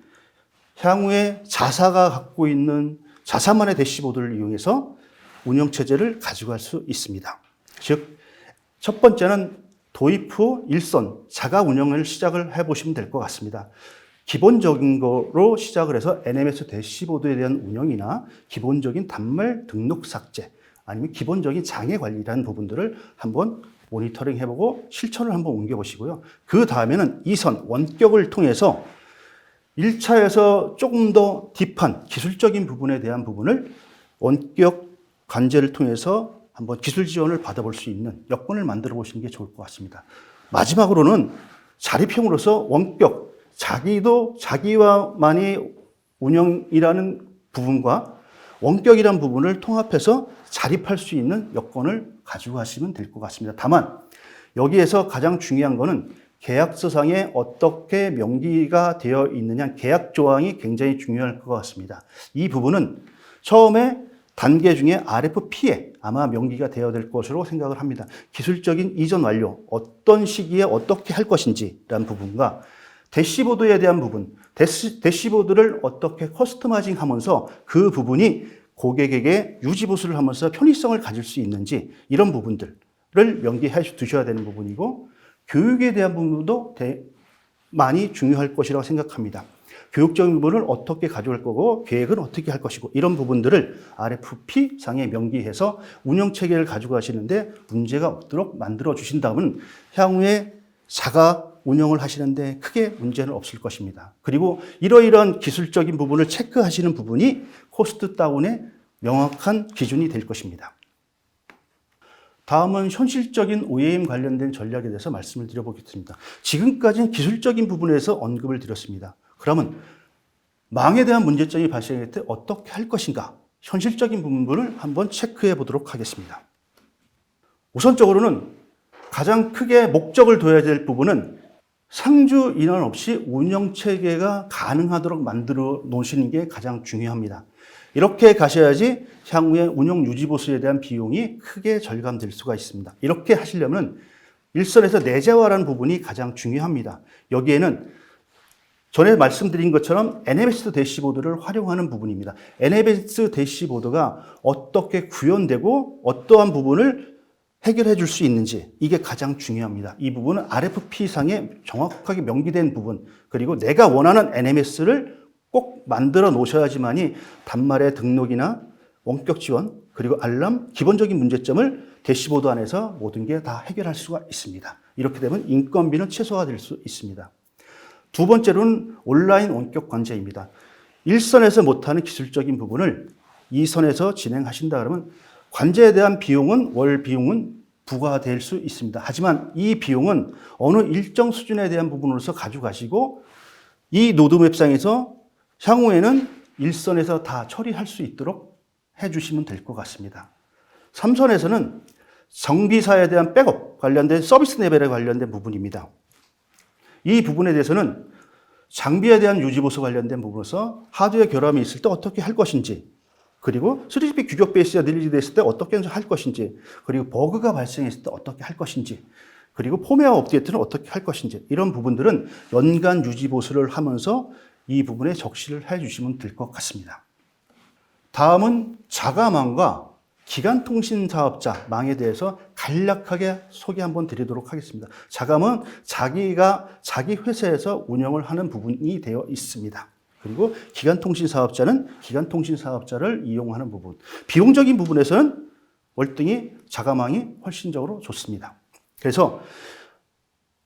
향후에 자사가 갖고 있는 자사만의 대시보드를 이용해서 운영체제를 가져갈 수 있습니다. 즉, 첫 번째는 도입 후 일선 자가 운영을 시작을 해보시면 될 것 같습니다. 기본적인 거로 시작을 해서 NMS 대시보드에 대한 운영이나 기본적인 단말 등록 삭제, 아니면 기본적인 장애 관리라는 부분들을 한번 모니터링 해보고 실천을 한번 옮겨보시고요. 그 다음에는 2선 원격을 통해서 1차에서 조금 더 딥한 기술적인 부분에 대한 부분을 원격 관제를 통해서 한번 기술 지원을 받아볼 수 있는 여건을 만들어 보시는 게 좋을 것 같습니다. 마지막으로는 자립형으로서 원격, 자기와만이 운영이라는 부분과 원격이라는 부분을 통합해서 자립할 수 있는 여건을 가지고 가시면 될 것 같습니다. 다만 여기에서 가장 중요한 거는 계약서상에 어떻게 명기가 되어 있느냐, 계약 조항이 굉장히 중요할 것 같습니다. 이 부분은 처음에 단계 중에 RFP에 아마 명기가 되어야 될 것으로 생각을 합니다. 기술적인 이전 완료, 어떤 시기에 어떻게 할 것인지라는 부분과 대시보드에 대한 부분, 대시보드를 어떻게 커스터마이징 하면서 그 부분이 고객에게 유지보수를 하면서 편의성을 가질 수 있는지, 이런 부분들을 명기해 두셔야 되는 부분이고, 교육에 대한 부분도 많이 중요할 것이라고 생각합니다. 교육적인 부분을 어떻게 가져갈 거고 계획은 어떻게 할 것이고, 이런 부분들을 RFP상에 명기해서 운영체계를 가지고 가시는데 문제가 없도록 만들어 주신다면 향후에 자가 운영을 하시는데 크게 문제는 없을 것입니다. 그리고 이러이러한 기술적인 부분을 체크하시는 부분이 코스트 다운의 명확한 기준이 될 것입니다. 다음은 현실적인 OEM 관련된 전략에 대해서 말씀을 드려보겠습니다. 지금까지는 기술적인 부분에서 언급을 드렸습니다. 그러면 망에 대한 문제점이 발생할 때 어떻게 할 것인가? 현실적인 부분을 한번 체크해 보도록 하겠습니다. 우선적으로는 가장 크게 목적을 둬야 될 부분은 상주 인원 없이 운영체계가 가능하도록 만들어 놓으시는 게 가장 중요합니다. 이렇게 가셔야지 향후에 운영 유지보수에 대한 비용이 크게 절감될 수가 있습니다. 이렇게 하시려면 일선에서 내재화라는 부분이 가장 중요합니다. 여기에는 전에 말씀드린 것처럼 NMS 대시보드를 활용하는 부분입니다. NMS 대시보드가 어떻게 구현되고 어떠한 부분을 해결해 줄 수 있는지, 이게 가장 중요합니다. 이 부분은 RFP상에 정확하게 명기된 부분, 그리고 내가 원하는 NMS를 꼭 만들어 놓으셔야지만이 단말의 등록이나 원격 지원, 그리고 알람, 기본적인 문제점을 대시보드 안에서 모든 게 다 해결할 수가 있습니다. 이렇게 되면 인건비는 최소화될 수 있습니다. 두 번째로는 온라인 원격 관제입니다. 1선에서 못하는 기술적인 부분을 2선에서 진행하신다 그러면 관제에 대한 비용은 월 비용은 부과될 수 있습니다. 하지만 이 비용은 어느 일정 수준에 대한 부분으로서 가져가시고 이 로드맵상에서 향후에는 일선에서 다 처리할 수 있도록 해주시면 될 것 같습니다. 3선에서는 정비사에 대한 백업 관련된 서비스 레벨에 관련된 부분입니다. 이 부분에 대해서는 장비에 대한 유지보수 관련된 부분으로서 하드웨어 결함이 있을 때 어떻게 할 것인지, 그리고 3GP 규격 베이스가 릴리즈 됐을 때 어떻게 할 것인지, 그리고 버그가 발생했을 때 어떻게 할 것인지, 그리고 폼웨어 업데이트는 어떻게 할 것인지, 이런 부분들은 연간 유지보수를 하면서 이 부분에 적시를 해주시면 될 것 같습니다. 다음은 자가망과 기간통신사업자 망에 대해서 간략하게 소개 한번 드리도록 하겠습니다. 자감은 자기가 자기 회사에서 운영을 하는 부분이 되어 있습니다. 그리고 기간통신사업자는 기간통신사업자를 이용하는 부분. 비용적인 부분에서는 월등히 자가망이 훨씬적으로 좋습니다. 그래서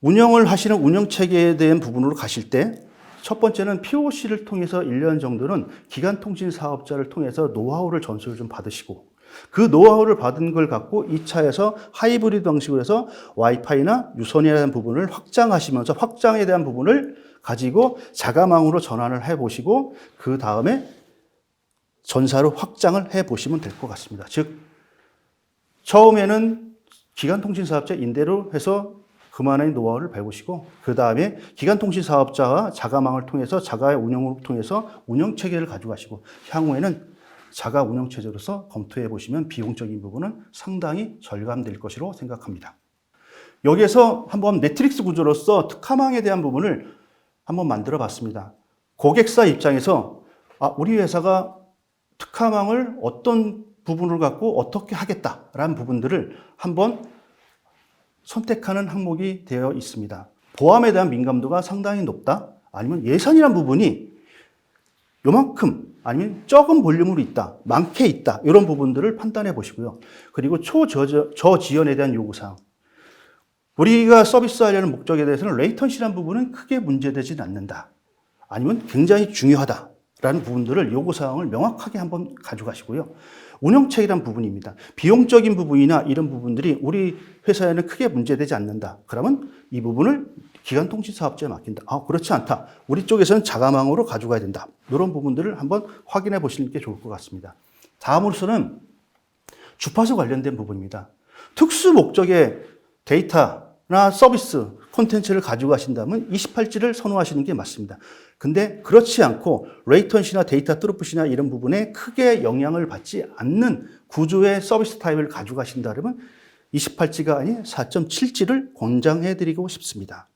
운영을 하시는 운영체계에 대한 부분으로 가실 때 첫 번째는 POC를 통해서 1년 정도는 기간통신사업자를 통해서 노하우를 전수를 좀 받으시고, 그 노하우를 받은 걸 갖고 2차에서 하이브리드 방식으로 해서 와이파이나 유선이라는 대한 부분을 확장하시면서 확장에 대한 부분을 가지고 자가망으로 전환을 해보시고, 그 다음에 전사로 확장을 해보시면 될 것 같습니다. 즉, 처음에는 기간통신사업자 임대로 해서 그만의 노하우를 배우시고, 그 다음에 기간통신사업자와 자가망을 통해서 자가의 운영을 통해서 운영체계를 가져가시고, 향후에는 자가 운영체제로서 검토해 보시면 비용적인 부분은 상당히 절감될 것으로 생각합니다. 여기에서 한번 매트릭스 구조로서 특화망에 대한 부분을 한번 만들어 봤습니다. 고객사 입장에서 우리 회사가 특화망을 어떤 부분을 갖고 어떻게 하겠다라는 부분들을 한번 선택하는 항목이 되어 있습니다. 보안에 대한 민감도가 상당히 높다, 아니면 예산이란 부분이 요만큼 아니면 적은 볼륨으로 있다, 많게 있다, 이런 부분들을 판단해 보시고요. 그리고 저지연에 대한 요구사항, 우리가 서비스하려는 목적에 대해서는 레이턴시라는 부분은 크게 문제되지 않는다, 아니면 굉장히 중요하다라는 부분들을 요구사항을 명확하게 한번 가져가시고요. 운영체계란 부분입니다. 비용적인 부분이나 이런 부분들이 우리 회사에는 크게 문제되지 않는다. 그러면 이 부분을 기간통치사업자에 맡긴다. 그렇지 않다. 우리 쪽에서는 자가망으로 가져가야 된다. 이런 부분들을 한번 확인해 보시는 게 좋을 것 같습니다. 다음으로서는 주파수 관련된 부분입니다. 특수 목적의 데이터나 서비스, 콘텐츠를 가지고 가신다면 28G를 선호하시는 게 맞습니다. 근데 그렇지 않고 레이턴시나 데이터 트루풋이나 이런 부분에 크게 영향을 받지 않는 구조의 서비스 타입을 가지고 가신다 그러면 28G가 아닌 4.7G를 권장해 드리고 싶습니다.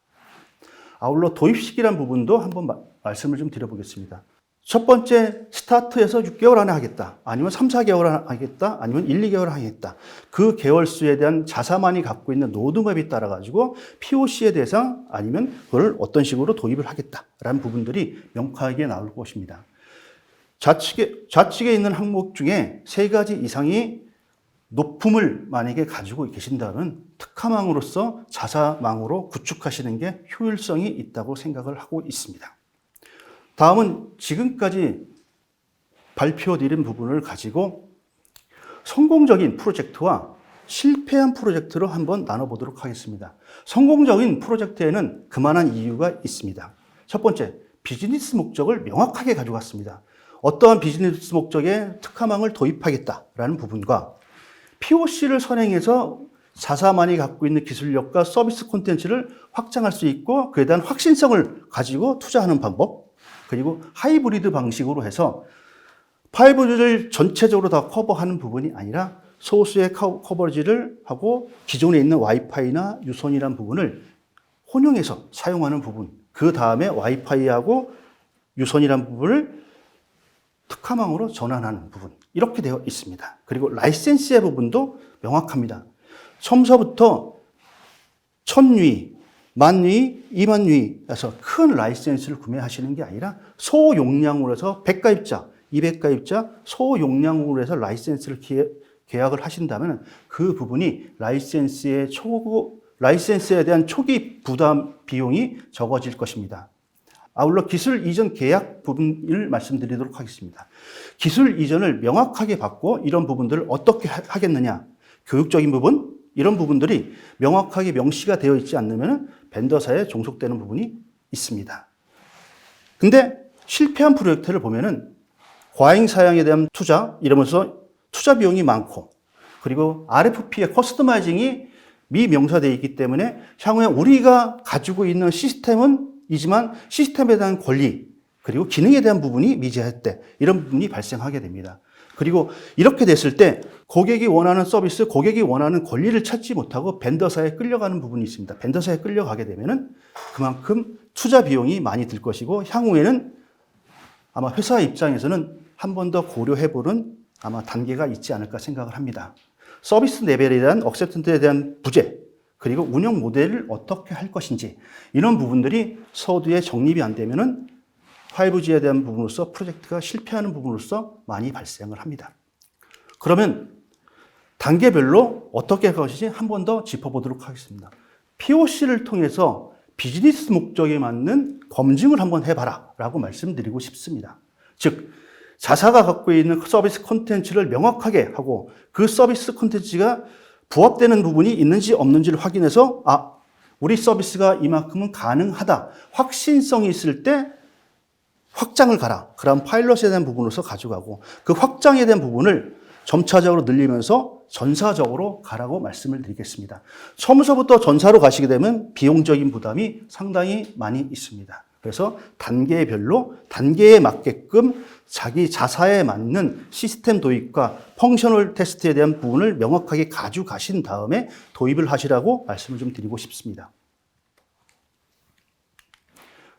아울러 도입 시기란 부분도 한번 말씀을 좀 드려보겠습니다. 첫 번째, 스타트에서 6개월 안에 하겠다, 아니면 3, 4개월 안에 하겠다, 아니면 1, 2개월 안에 하겠다. 그 개월수에 대한 자사만이 갖고 있는 로드맵에 따라 가지고 POC의 대상, 아니면 그걸 어떤 식으로 도입을 하겠다라는 부분들이 명확하게 나올 것입니다. 좌측에 있는 항목 중에 3가지 이상이 높음을 만약에 가지고 계신다면 특화망으로서 자사망으로 구축하시는 게 효율성이 있다고 생각을 하고 있습니다. 다음은 지금까지 발표드린 부분을 가지고 성공적인 프로젝트와 실패한 프로젝트로 한번 나눠보도록 하겠습니다. 성공적인 프로젝트에는 그만한 이유가 있습니다. 첫 번째, 비즈니스 목적을 명확하게 가져갔습니다. 어떠한 비즈니스 목적의 특화망을 도입하겠다라는 부분과 POC를 선행해서 자사만이 갖고 있는 기술력과 서비스 콘텐츠를 확장할 수 있고 그에 대한 확신성을 가지고 투자하는 방법, 그리고 하이브리드 방식으로 해서 5G를 전체적으로 다 커버하는 부분이 아니라 소수의 커버지를 하고 기존에 있는 와이파이나 유선이라는 부분을 혼용해서 사용하는 부분, 그 다음에 와이파이하고 유선이라는 부분을 특화망으로 전환하는 부분, 이렇게 되어 있습니다. 그리고 라이센스의 부분도 명확합니다. 처음서부터 1000위, 10,000위, 20,000위에서 큰 라이센스를 구매하시는 게 아니라 소용량으로 해서 100가입자, 200가입자, 소용량으로 해서 라이센스를 계약을 하신다면 그 부분이 라이센스에 대한 초기 부담 비용이 적어질 것입니다. 아울러 기술 이전 계약 부분을 말씀드리도록 하겠습니다. 기술 이전을 명확하게 받고 이런 부분들을 어떻게 하겠느냐, 교육적인 부분, 이런 부분들이 명확하게 명시가 되어 있지 않으면 벤더사에 종속되는 부분이 있습니다. 근데 실패한 프로젝트를 보면은 과잉 사양에 대한 투자, 이러면서 투자 비용이 많고, 그리고 RFP의 커스터마이징이 미명사되어 있기 때문에 향후에 우리가 가지고 있는 시스템은 이지만 시스템에 대한 권리, 그리고 기능에 대한 부분이 미지했대, 이런 부분이 발생하게 됩니다. 그리고 이렇게 됐을 때 고객이 원하는 서비스, 고객이 원하는 권리를 찾지 못하고 벤더사에 끌려가는 부분이 있습니다. 벤더사에 끌려가게 되면은 그만큼 투자 비용이 많이 들 것이고, 향후에는 아마 회사 입장에서는 한 번 더 고려해보는 아마 단계가 있지 않을까 생각을 합니다. 서비스 레벨에 대한 억셉턴트에 대한 부재, 그리고 운영 모델을 어떻게 할 것인지, 이런 부분들이 서두에 정립이 안 되면은 5G에 대한 부분으로서 프로젝트가 실패하는 부분으로서 많이 발생을 합니다. 그러면 단계별로 어떻게 할 것인지 한 번 더 짚어보도록 하겠습니다. POC를 통해서 비즈니스 목적에 맞는 검증을 한번 해봐라 라고 말씀드리고 싶습니다. 즉, 자사가 갖고 있는 서비스 콘텐츠를 명확하게 하고 그 서비스 콘텐츠가 부합되는 부분이 있는지 없는지를 확인해서 우리 서비스가 이만큼은 가능하다, 확신성이 있을 때 확장을 가라. 그럼 파일럿에 대한 부분으로서 가져가고 그 확장에 대한 부분을 점차적으로 늘리면서 전사적으로 가라고 말씀을 드리겠습니다. 처음서부터 전사로 가시게 되면 비용적인 부담이 상당히 많이 있습니다. 그래서 단계별로 단계에 맞게끔 자기 자사에 맞는 시스템 도입과 펑셔널 테스트에 대한 부분을 명확하게 가져가신 다음에 도입을 하시라고 말씀을 좀 드리고 싶습니다.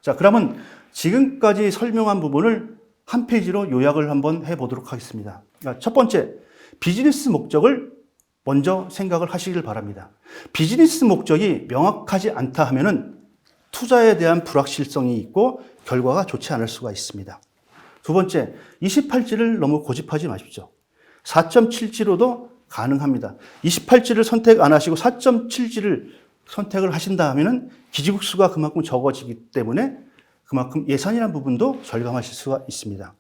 자, 그러면 지금까지 설명한 부분을 한 페이지로 요약을 한번 해보도록 하겠습니다. 첫 번째, 비즈니스 목적을 먼저 생각을 하시길 바랍니다. 비즈니스 목적이 명확하지 않다 하면은 투자에 대한 불확실성이 있고 결과가 좋지 않을 수가 있습니다. 두 번째, 28지를 너무 고집하지 마십시오. 4.7지로도 가능합니다. 28지를 선택 안 하시고 4.7지를 선택을 하신다 하면은 기지국수가 그만큼 적어지기 때문에 그만큼 예산이라는 부분도 절감하실 수가 있습니다.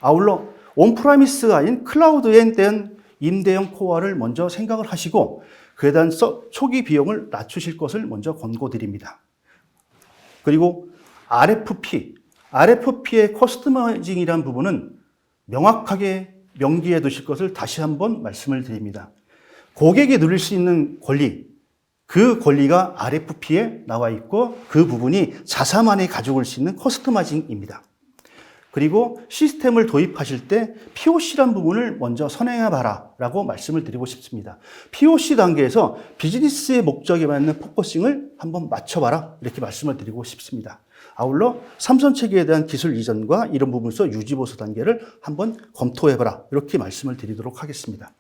아울러 온프라미스가 아닌 클라우드에 대한 임대형 코어를 먼저 생각을 하시고 그에 대한 초기 비용을 낮추실 것을 먼저 권고드립니다. 그리고 RFP의 커스터마이징이라는 부분은 명확하게 명기해 두실 것을 다시 한번 말씀을 드립니다. 고객이 누릴 수 있는 권리, 그 권리가 RFP에 나와 있고 그 부분이 자사만이 가져올 수 있는 커스터마이징입니다. 그리고 시스템을 도입하실 때 POC란 부분을 먼저 선행해봐라 라고 말씀을 드리고 싶습니다. POC 단계에서 비즈니스의 목적에 맞는 포커싱을 한번 맞춰봐라 이렇게 말씀을 드리고 싶습니다. 아울러 삼선체계에 대한 기술 이전과 이런 부분에서 유지보수 단계를 한번 검토해봐라 이렇게 말씀을 드리도록 하겠습니다.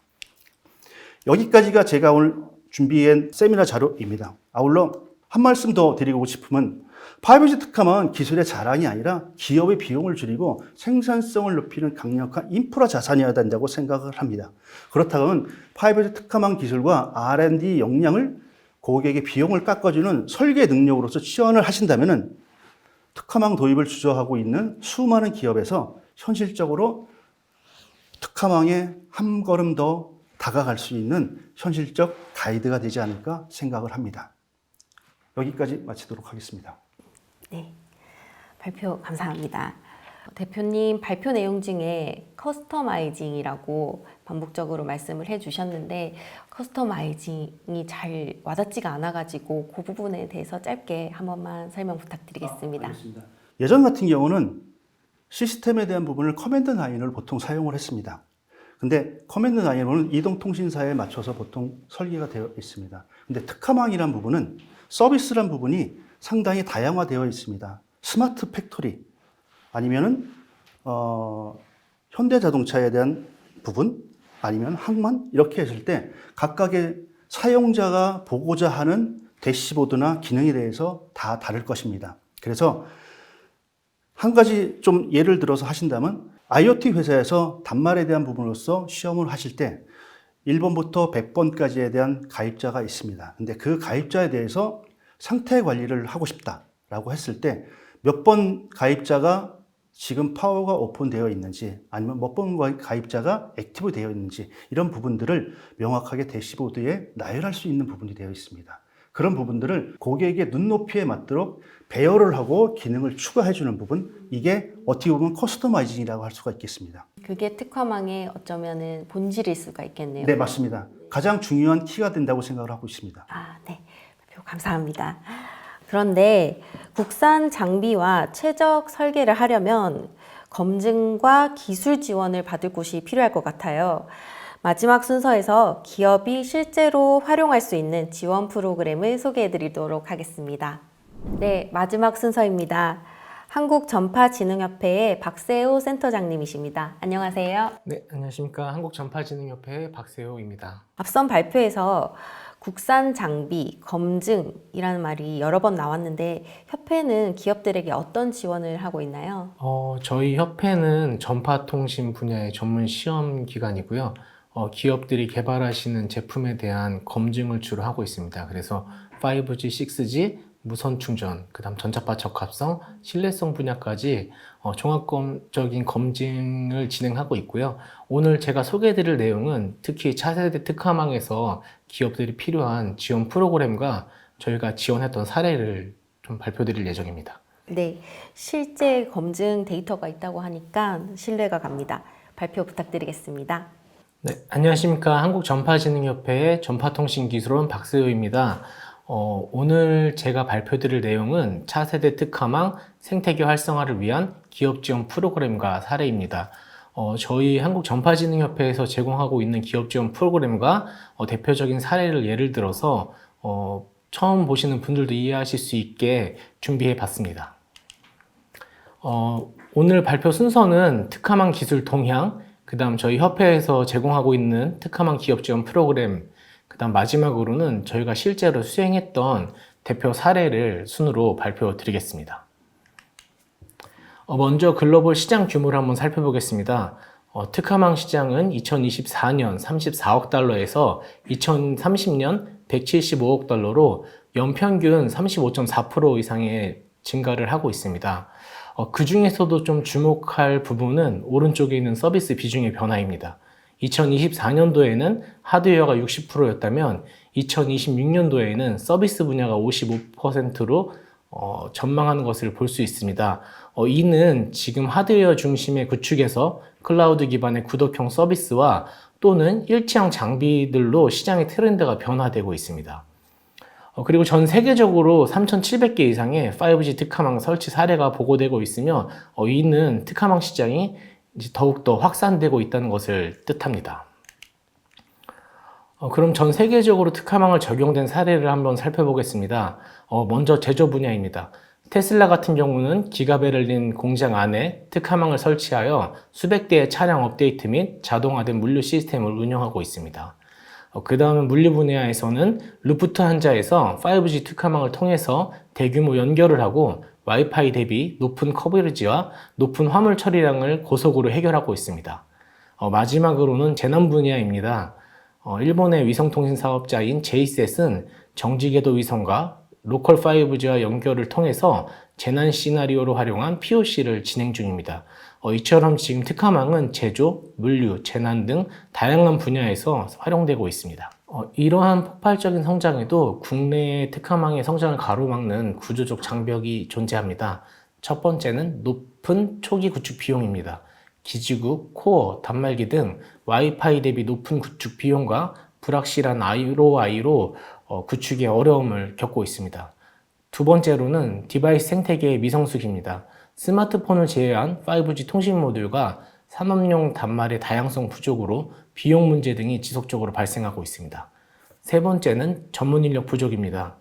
여기까지가 제가 오늘 준비한 세미나 자료입니다. 아울러 한 말씀 더 드리고 싶으면 5G 특화망은 기술의 자랑이 아니라 기업의 비용을 줄이고 생산성을 높이는 강력한 인프라 자산이어야 된다고 생각을 합니다. 그렇다면 5G 특화망 기술과 R&D 역량을 고객의 비용을 깎아주는 설계 능력으로서 지원을 하신다면 특화망 도입을 주저하고 있는 수많은 기업에서 현실적으로 특화망에 한 걸음 더 다가갈 수 있는 현실적 가이드가 되지 않을까 생각을 합니다. 여기까지 마치도록 하겠습니다. 네, 발표 감사합니다. 대표님 발표 내용 중에 커스터마이징이라고 반복적으로 말씀을 해주셨는데 커스터마이징이 잘 와닿지가 않아가지고 그 부분에 대해서 짧게 한 번만 설명 부탁드리겠습니다. 알겠습니다. 예전 같은 경우는 시스템에 대한 부분을 커맨드 라인을 보통 사용을 했습니다. 근데 커맨드 라인은 이동통신사에 맞춰서 보통 설계가 되어 있습니다. 근데 특화망이란 부분은 서비스란 부분이 상당히 다양화되어 있습니다. 스마트 팩토리 아니면은 현대자동차에 대한 부분 아니면 항만 이렇게 했을 때 각각의 사용자가 보고자 하는 대시보드나 기능에 대해서 다 다를 것입니다. 그래서 한 가지 좀 예를 들어서 하신다면 IoT 회사에서 단말에 대한 부분으로서 시험을 하실 때 1번부터 100번까지에 대한 가입자가 있습니다. 근데 그 가입자에 대해서 상태 관리를 하고 싶다라고 했을 때 몇 번 가입자가 지금 파워가 오픈되어 있는지 아니면 몇 번 가입자가 액티브 되어 있는지 이런 부분들을 명확하게 대시보드에 나열할 수 있는 부분이 되어 있습니다. 그런 부분들을 고객의 눈높이에 맞도록 배열을 하고 기능을 추가해주는 부분, 이게 어떻게 보면 커스터마이징이라고 할 수가 있겠습니다. 그게 특화망의 어쩌면은 본질일 수가 있겠네요. 네, 맞습니다. 가장 중요한 키가 된다고 생각을 하고 있습니다. 네. 발표 감사합니다. 그런데 국산 장비와 최적 설계를 하려면 검증과 기술 지원을 받을 곳이 필요할 것 같아요. 마지막 순서에서 기업이 실제로 활용할 수 있는 지원 프로그램을 소개해 드리도록 하겠습니다. 네, 마지막 순서입니다. 한국전파진흥협회의 박세호 센터장님이십니다. 안녕하세요. 네, 안녕하십니까. 한국전파진흥협회의 박세호입니다. 앞선 발표에서 국산 장비, 검증이라는 말이 여러 번 나왔는데 협회는 기업들에게 어떤 지원을 하고 있나요? 저희 협회는 전파통신 분야의 전문 시험 기관이고요. 기업들이 개발하시는 제품에 대한 검증을 주로 하고 있습니다. 그래서 5G, 6G, 무선 충전, 그 다음 전자파 적합성, 신뢰성 분야까지 종합적인 검증을 진행하고 있고요. 오늘 제가 소개해드릴 내용은 특히 차세대 특화망에서 기업들이 필요한 지원 프로그램과 저희가 지원했던 사례를 좀 발표드릴 예정입니다. 네, 실제 검증 데이터가 있다고 하니까 신뢰가 갑니다. 발표 부탁드리겠습니다. 네, 안녕하십니까. 한국전파진흥협회의 전파통신기술원 박세호입니다. 오늘 제가 발표드릴 내용은 차세대 특화망 생태계 활성화를 위한 기업 지원 프로그램과 사례입니다. 저희 한국전파진흥협회에서 제공하고 있는 기업 지원 프로그램과 대표적인 사례를 예를 들어서 처음 보시는 분들도 이해하실 수 있게 준비해 봤습니다. 오늘 발표 순서는 특화망 기술 동향, 그 다음 저희 협회에서 제공하고 있는 특화망 기업 지원 프로그램, 그 다음 마지막으로는 저희가 실제로 수행했던 대표 사례를 순으로 발표 드리겠습니다. 먼저 글로벌 시장 규모를 한번 살펴보겠습니다. 특화망 시장은 2024년 34억 달러에서 2030년 175억 달러로 연평균 35.4% 이상의 증가를 하고 있습니다. 그 중에서도 좀 주목할 부분은 오른쪽에 있는 서비스 비중의 변화입니다. 2024년도에는 하드웨어가 60%였다면 2026년도에는 서비스 분야가 55%로 전망하는 것을 볼 수 있습니다. 이는 지금 하드웨어 중심의 구축에서 클라우드 기반의 구독형 서비스와 또는 일체형 장비들로 시장의 트렌드가 변화되고 있습니다. 그리고 전 세계적으로 3,700개 이상의 5G 특화망 설치 사례가 보고되고 있으며 이는 특화망 시장이 이제 더욱더 확산되고 있다는 것을 뜻합니다. 그럼 전 세계적으로 특화망을 적용된 사례를 한번 살펴보겠습니다. 먼저 제조 분야입니다. 테슬라 같은 경우는 기가베를린 공장 안에 특화망을 설치하여 수백 대의 차량 업데이트 및 자동화된 물류 시스템을 운영하고 있습니다. 그 다음에 물류 분야에서는 루프트한자에서 5G 특화망을 통해서 대규모 연결을 하고 와이파이 대비 높은 커버리지와 높은 화물 처리량을 고속으로 해결하고 있습니다. 마지막으로는 재난 분야입니다. 일본의 위성통신 사업자인 제이셋은 정지궤도 위성과 로컬 5G와 연결을 통해서 재난 시나리오로 활용한 POC를 진행 중입니다. 이처럼 지금 특화망은 제조, 물류, 재난 등 다양한 분야에서 활용되고 있습니다. 이러한 폭발적인 성장에도 국내의 특화망의 성장을 가로막는 구조적 장벽이 존재합니다. 첫 번째는 높은 초기 구축 비용입니다. 기지국, 코어, 단말기 등 와이파이 대비 높은 구축 비용과 불확실한 ROI로 구축에 어려움을 겪고 있습니다. 두 번째로는 디바이스 생태계의 미성숙입니다. 스마트폰을 제외한 5G 통신 모듈과 산업용 단말의 다양성 부족으로 비용 문제 등이 지속적으로 발생하고 있습니다. 세 번째는 전문 인력 부족입니다.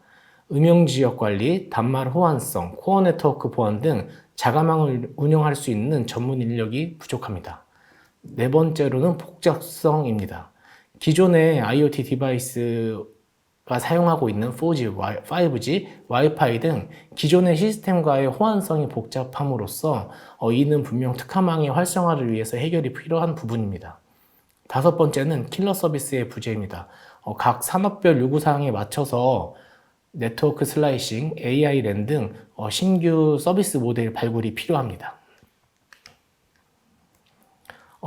음영 지역 관리, 단말 호환성, 코어 네트워크 보안 등 자가망을 운영할 수 있는 전문 인력이 부족합니다. 네 번째로는 복잡성입니다. 기존의 IoT 디바이스가 사용하고 있는 4G, 5G, 와이파이 등 기존의 시스템과의 호환성이 복잡함으로써 이는 분명 특화망의 활성화를 위해서 해결이 필요한 부분입니다. 다섯 번째는 킬러 서비스의 부재입니다. 각 산업별 요구사항에 맞춰서 네트워크 슬라이싱, AI 랜 등 신규 서비스 모델 발굴이 필요합니다.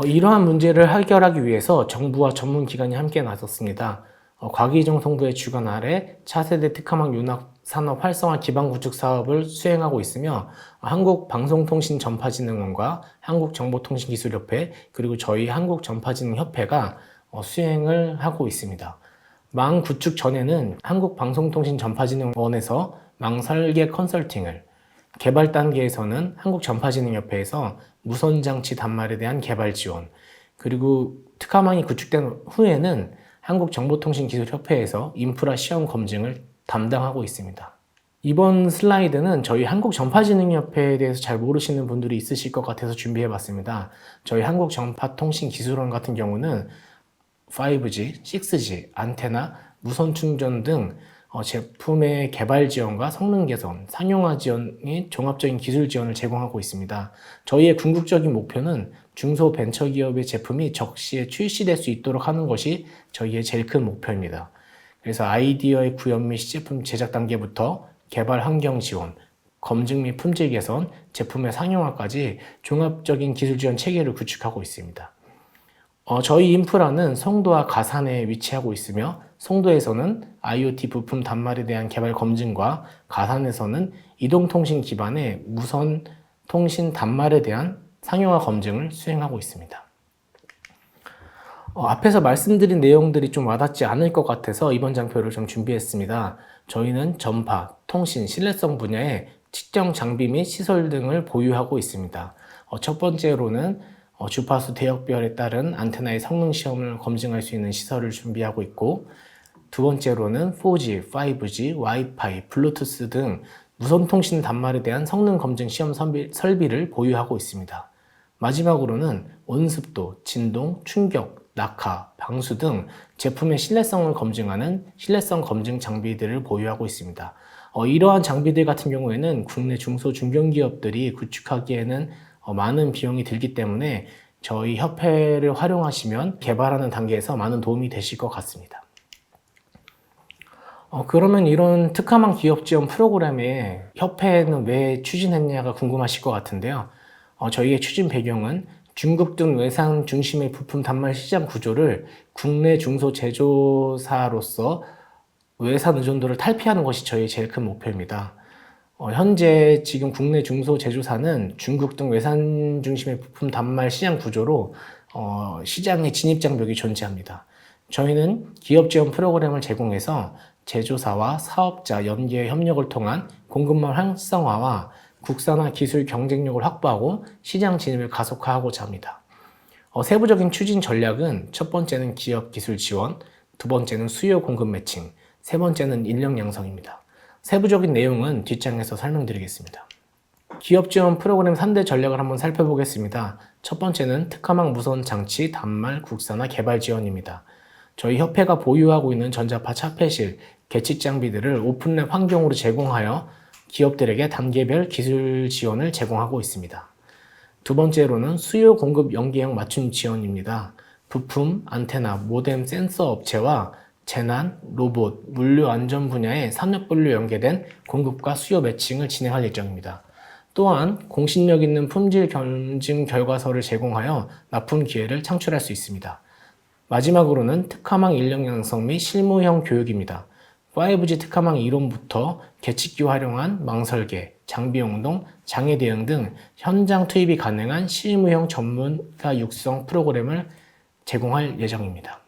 이러한 문제를 해결하기 위해서 정부와 전문기관이 함께 나섰습니다. 과기정통부의 주관 아래 차세대 특화망 윤곽 산업 활성화 기반 구축 사업을 수행하고 있으며 한국방송통신전파진흥원과 한국정보통신기술협회 그리고 저희 한국전파진흥협회가 수행을 하고 있습니다. 망 구축 전에는 한국방송통신전파진흥원에서 망 설계 컨설팅을, 개발 단계에서는 한국전파진흥협회에서 무선장치 단말에 대한 개발 지원, 그리고 특화망이 구축된 후에는 한국정보통신기술협회에서 인프라 시험 검증을 담당하고 있습니다. 이번 슬라이드는 저희 한국전파진흥협회에 대해서 잘 모르시는 분들이 있으실 것 같아서 준비해봤습니다. 저희 한국전파통신기술원 같은 경우는 5G, 6G, 안테나, 무선 충전 등 제품의 개발 지원과 성능 개선, 상용화 지원의 종합적인 기술 지원을 제공하고 있습니다. 저희의 궁극적인 목표는 중소벤처기업의 제품이 적시에 출시될 수 있도록 하는 것이 저희의 제일 큰 목표입니다. 그래서 아이디어의 구현 및 시제품 제작 단계부터 개발 환경 지원, 검증 및 품질 개선, 제품의 상용화까지 종합적인 기술 지원 체계를 구축하고 있습니다. 저희 인프라는 송도와 가산에 위치하고 있으며 송도에서는 IoT 부품 단말에 대한 개발 검증과 가산에서는 이동통신 기반의 무선 통신 단말에 대한 상용화 검증을 수행하고 있습니다. 앞에서 말씀드린 내용들이 좀 와닿지 않을 것 같아서 이번 장표를 좀 준비했습니다. 저희는 전파, 통신, 신뢰성 분야에 특정 장비 및 시설 등을 보유하고 있습니다. 첫 번째로는 주파수 대역별에 따른 안테나의 성능 시험을 검증할 수 있는 시설을 준비하고 있고, 두 번째로는 4G, 5G, 와이파이, 블루투스 등 무선 통신 단말에 대한 성능 검증 시험 설비를 보유하고 있습니다. 마지막으로는 온습도, 진동, 충격, 낙하, 방수 등 제품의 신뢰성을 검증하는 신뢰성 검증 장비들을 보유하고 있습니다. 이러한 장비들 같은 경우에는 국내 중소 중견기업들이 구축하기에는 많은 비용이 들기 때문에 저희 협회를 활용하시면 개발하는 단계에서 많은 도움이 되실 것 같습니다. 그러면 이런 특화망 기업 지원 프로그램에 협회는 왜 추진했냐가 궁금하실 것 같은데요. 저희의 추진 배경은 중국 등 외산 중심의 부품 단말 시장 구조를 국내 중소 제조사로서 외산 의존도를 탈피하는 것이 저희 제일 큰 목표입니다. 현재 지금 국내 중소 제조사는 중국 등 외산 중심의 부품 단말 시장 구조로 시장의 진입 장벽이 존재합니다. 저희는 기업 지원 프로그램을 제공해서 제조사와 사업자 연계 협력을 통한 공급망 활성화와 국산화 기술 경쟁력을 확보하고 시장 진입을 가속화하고자 합니다. 세부적인 추진 전략은 첫 번째는 기업 기술 지원, 두 번째는 수요 공급 매칭, 세 번째는 인력 양성입니다. 세부적인 내용은 뒷장에서 설명드리겠습니다. 기업 지원 프로그램 3대 전략을 한번 살펴보겠습니다. 첫 번째는 특화망 무선 장치 단말 국산화 개발 지원입니다. 저희 협회가 보유하고 있는 전자파 차폐실, 계측 장비들을 오픈랩 환경으로 제공하여 기업들에게 단계별 기술 지원을 제공하고 있습니다. 두 번째로는 수요 공급 연계형 맞춤 지원입니다. 부품, 안테나, 모뎀, 센서 업체와 재난, 로봇, 물류 안전 분야의 산업별로 연계된 공급과 수요 매칭을 진행할 예정입니다. 또한 공신력 있는 품질 검증 결과서를 제공하여 납품 기회를 창출할 수 있습니다. 마지막으로는 특화망 인력 양성 및 실무형 교육입니다. 5G 특화망 이론부터 계측기 활용한 망 설계, 장비 용동, 장애 대응 등 현장 투입이 가능한 실무형 전문가 육성 프로그램을 제공할 예정입니다.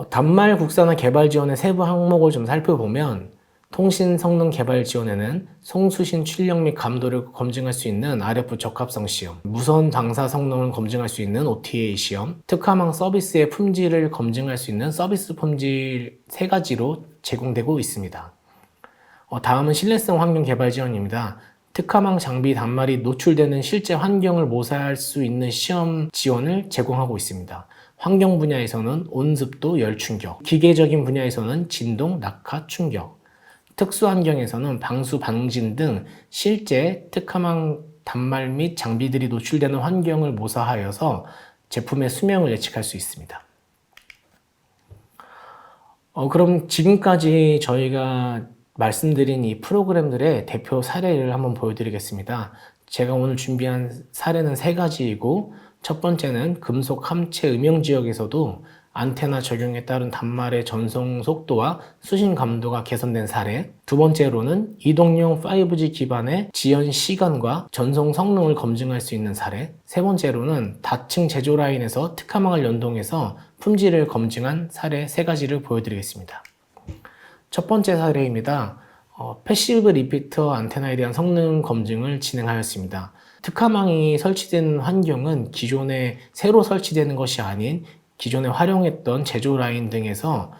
단말 국산화 개발 지원의 세부 항목을 좀 살펴보면 통신 성능 개발 지원에는 송수신 출력 및 감도를 검증할 수 있는 RF 적합성 시험, 무선 방사 성능을 검증할 수 있는 OTA 시험, 특화망 서비스의 품질을 검증할 수 있는 서비스 품질 3가지로 제공되고 있습니다. 다음은 신뢰성 환경 개발 지원입니다. 특화망 장비 단말이 노출되는 실제 환경을 모사할 수 있는 시험 지원을 제공하고 있습니다. 환경 분야에서는 온습도, 열 충격, 기계적인 분야에서는 진동, 낙하, 충격, 특수 환경에서는 방수, 방진 등 실제 특화망 단말 및 장비들이 노출되는 환경을 모사하여서 제품의 수명을 예측할 수 있습니다. 그럼 지금까지 저희가 말씀드린 이 프로그램들의 대표 사례를 한번 보여드리겠습니다. 제가 오늘 준비한 사례는 3가지이고, 첫 번째는 금속 함체 음영 지역에서도 안테나 적용에 따른 단말의 전송 속도와 수신 감도가 개선된 사례, 두 번째로는 이동용 5G 기반의 지연 시간과 전송 성능을 검증할 수 있는 사례, 세 번째로는 다층 제조 라인에서 특화망을 연동해서 품질을 검증한 사례 3가지를 보여드리겠습니다. 첫 번째 사례입니다. 패시브 리피터 안테나에 대한 성능 검증을 진행하였습니다. 특화망이 설치된 환경은 기존에 새로 설치되는 것이 아닌 기존에 활용했던 제조 라인 등에서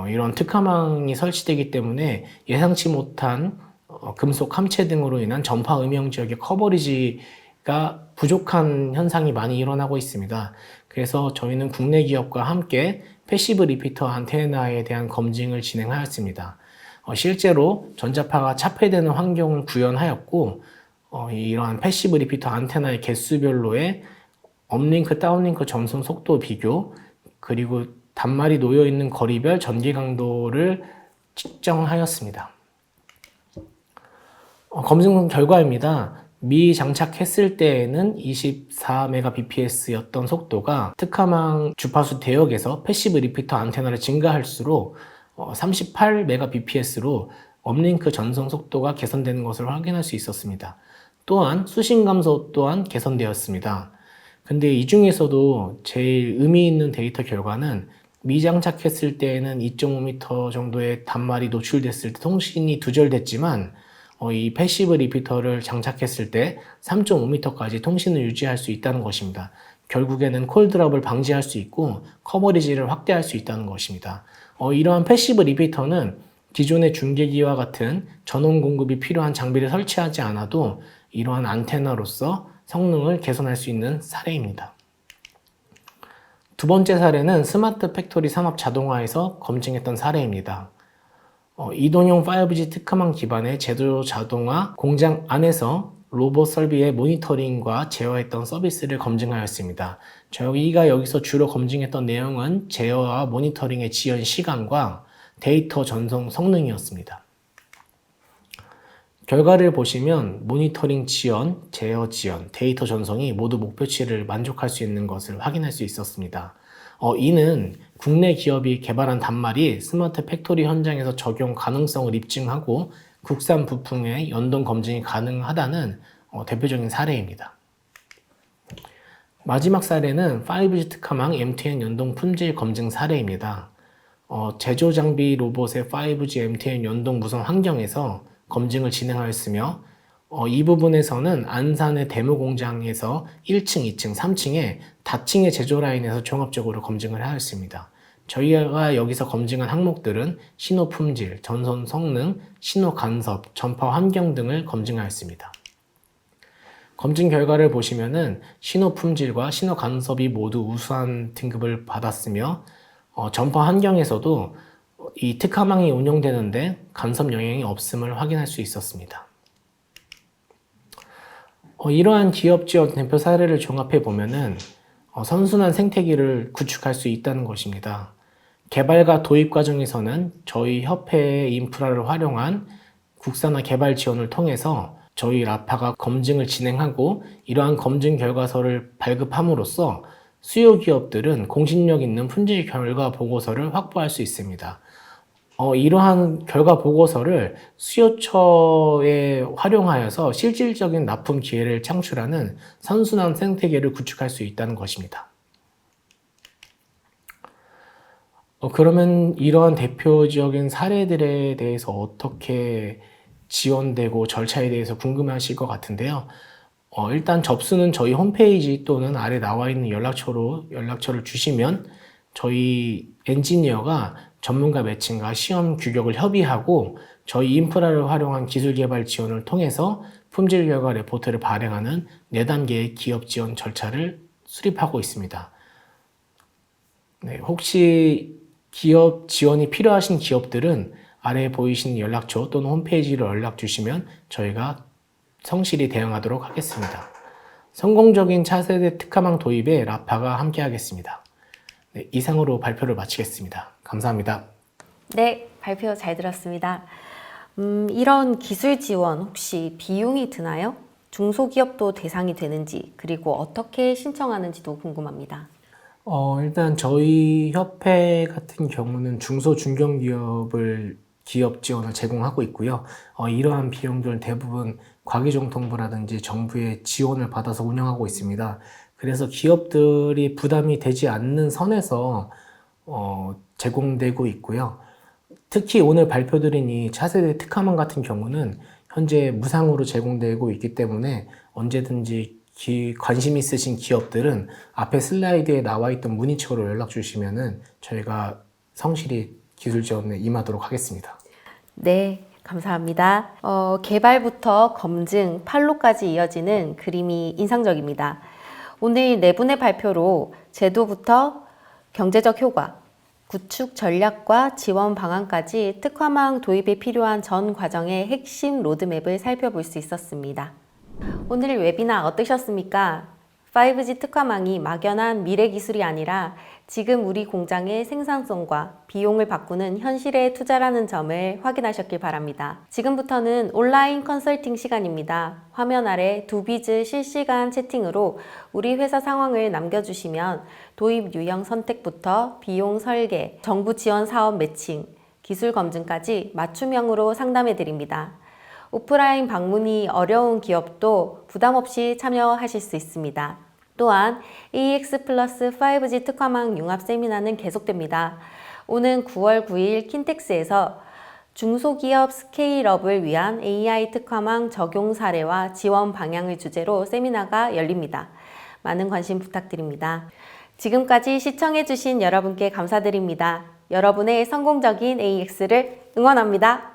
이런 특화망이 설치되기 때문에 예상치 못한 금속 함체 등으로 인한 전파 음영 지역의 커버리지가 부족한 현상이 많이 일어나고 있습니다. 그래서 저희는 국내 기업과 함께 패시브 리피터 안테나에 대한 검증을 진행하였습니다. 실제로 전자파가 차폐되는 환경을 구현하였고, 이러한 패시브 리피터 안테나의 개수별로의 업링크, 다운링크 전송 속도 비교, 그리고 단말이 놓여있는 거리별 전개 강도를 측정하였습니다. 검증 결과입니다. 미장착했을 때에는 24Mbps였던 속도가 특화망 주파수 대역에서 패시브 리피터 안테나를 증가할수록 38Mbps로 업링크 전송 속도가 개선되는 것을 확인할 수 있었습니다. 또한 수신 감소 또한 개선되었습니다. 근데 이 중에서도 제일 의미 있는 데이터 결과는 미장착했을 때에는 2.5m 정도의 단말이 노출됐을 때 통신이 두절됐지만 이 패시브 리피터를 장착했을 때 3.5m까지 통신을 유지할 수 있다는 것입니다. 결국에는 콜드랍을 방지할 수 있고 커버리지를 확대할 수 있다는 것입니다. 이러한 패시브 리피터는 기존의 중계기와 같은 전원 공급이 필요한 장비를 설치하지 않아도 이러한 안테나로서 성능을 개선할 수 있는 사례입니다. 두 번째 사례는 스마트 팩토리 산업 자동화에서 검증했던 사례입니다. 이동형 5G 특화망 기반의 제조 자동화 공장 안에서 로봇 설비의 모니터링과 제어했던 서비스를 검증하였습니다. 저희가 여기서 주로 검증했던 내용은 제어와 모니터링의 지연 시간과 데이터 전송 성능이었습니다. 결과를 보시면 모니터링 지연, 제어 지연, 데이터 전송이 모두 목표치를 만족할 수 있는 것을 확인할 수 있었습니다. 이는 국내 기업이 개발한 단말이 스마트 팩토리 현장에서 적용 가능성을 입증하고 국산 부품의 연동 검증이 가능하다는 대표적인 사례입니다. 마지막 사례는 5G 특화망 M2N 연동 품질 검증 사례입니다. 제조 장비 로봇의 5G M2N 연동 무선 환경에서 검증을 진행하였으며 이 부분에서는 안산의 데모 공장에서 1층, 2층, 3층에 다층의 제조 라인에서 종합적으로 검증을 하였습니다. 저희가 여기서 검증한 항목들은 신호 품질, 전선 성능, 신호 간섭, 전파 환경 등을 검증하였습니다. 검증 결과를 보시면은 신호 품질과 신호 간섭이 모두 우수한 등급을 받았으며 전파 환경에서도 이 특화망이 운영되는데 간섭 영향이 없음을 확인할 수 있었습니다. 이러한 기업 지원 대표 사례를 종합해 보면은 선순환 생태계를 구축할 수 있다는 것입니다. 개발과 도입 과정에서는 저희 협회의 인프라를 활용한 국산화 개발 지원을 통해서 저희 라파가 검증을 진행하고 이러한 검증 결과서를 발급함으로써 수요 기업들은 공신력 있는 품질 결과 보고서를 확보할 수 있습니다. 이러한 결과 보고서를 수요처에 활용하여서 실질적인 납품 기회를 창출하는 선순환 생태계를 구축할 수 있다는 것입니다. 그러면 이러한 대표적인 사례들에 대해서 어떻게 지원되고 절차에 대해서 궁금해하실 것 같은데요. 일단 접수는 저희 홈페이지 또는 아래 나와 있는 연락처를 주시면 저희 엔지니어가 전문가 매칭과 시험 규격을 협의하고 저희 인프라를 활용한 기술 개발 지원을 통해서 품질 결과 레포트를 발행하는 4단계의 기업 지원 절차를 수립하고 있습니다. 네, 혹시 기업 지원이 필요하신 기업들은 아래에 보이시는 연락처 또는 홈페이지로 연락 주시면 저희가 성실히 대응하도록 하겠습니다. 성공적인 차세대 특화망 도입에 라파가 함께하겠습니다. 네, 이상으로 발표를 마치겠습니다. 감사합니다. 네, 발표 잘 들었습니다. 이런 기술 지원 혹시 비용이 드나요? 중소기업도 대상이 되는지, 그리고 어떻게 신청하는지도 궁금합니다. 일단 저희 협회 같은 경우는 중소 중견기업을 기업 지원을 제공하고 있고요. 이러한 비용들은 대부분 과기정통부라든지 정부의 지원을 받아서 운영하고 있습니다. 그래서 기업들이 부담이 되지 않는 선에서 제공되고 있고요. 특히 오늘 발표드린 이 차세대 특화망 같은 경우는 현재 무상으로 제공되고 있기 때문에 언제든지 관심 있으신 기업들은 앞에 슬라이드에 나와 있던 문의처로 연락 주시면은 저희가 성실히 기술 지원에 임하도록 하겠습니다. 네, 감사합니다. 개발부터 검증, 판로까지 이어지는 그림이 인상적입니다. 오늘 네 분의 발표로 제도부터 경제적 효과, 구축 전략과 지원 방안까지 특화망 도입에 필요한 전 과정의 핵심 로드맵을 살펴볼 수 있었습니다. 오늘 웨비나 어떠셨습니까? 5G 특화망이 막연한 미래 기술이 아니라 지금 우리 공장의 생산성과 비용을 바꾸는 현실의 투자라는 점을 확인하셨길 바랍니다. 지금부터는 온라인 컨설팅 시간입니다. 화면 아래 두비즈 실시간 채팅으로 우리 회사 상황을 남겨주시면 도입 유형 선택부터 비용 설계, 정부 지원 사업 매칭, 기술 검증까지 맞춤형으로 상담해 드립니다. 오프라인 방문이 어려운 기업도 부담 없이 참여하실 수 있습니다. 또한 AX 플러스 5G 특화망 융합 세미나는 계속됩니다. 오는 9월 9일 킨텍스에서 중소기업 스케일업을 위한 AI 특화망 적용 사례와 지원 방향을 주제로 세미나가 열립니다. 많은 관심 부탁드립니다. 지금까지 시청해주신 여러분께 감사드립니다. 여러분의 성공적인 AX를 응원합니다.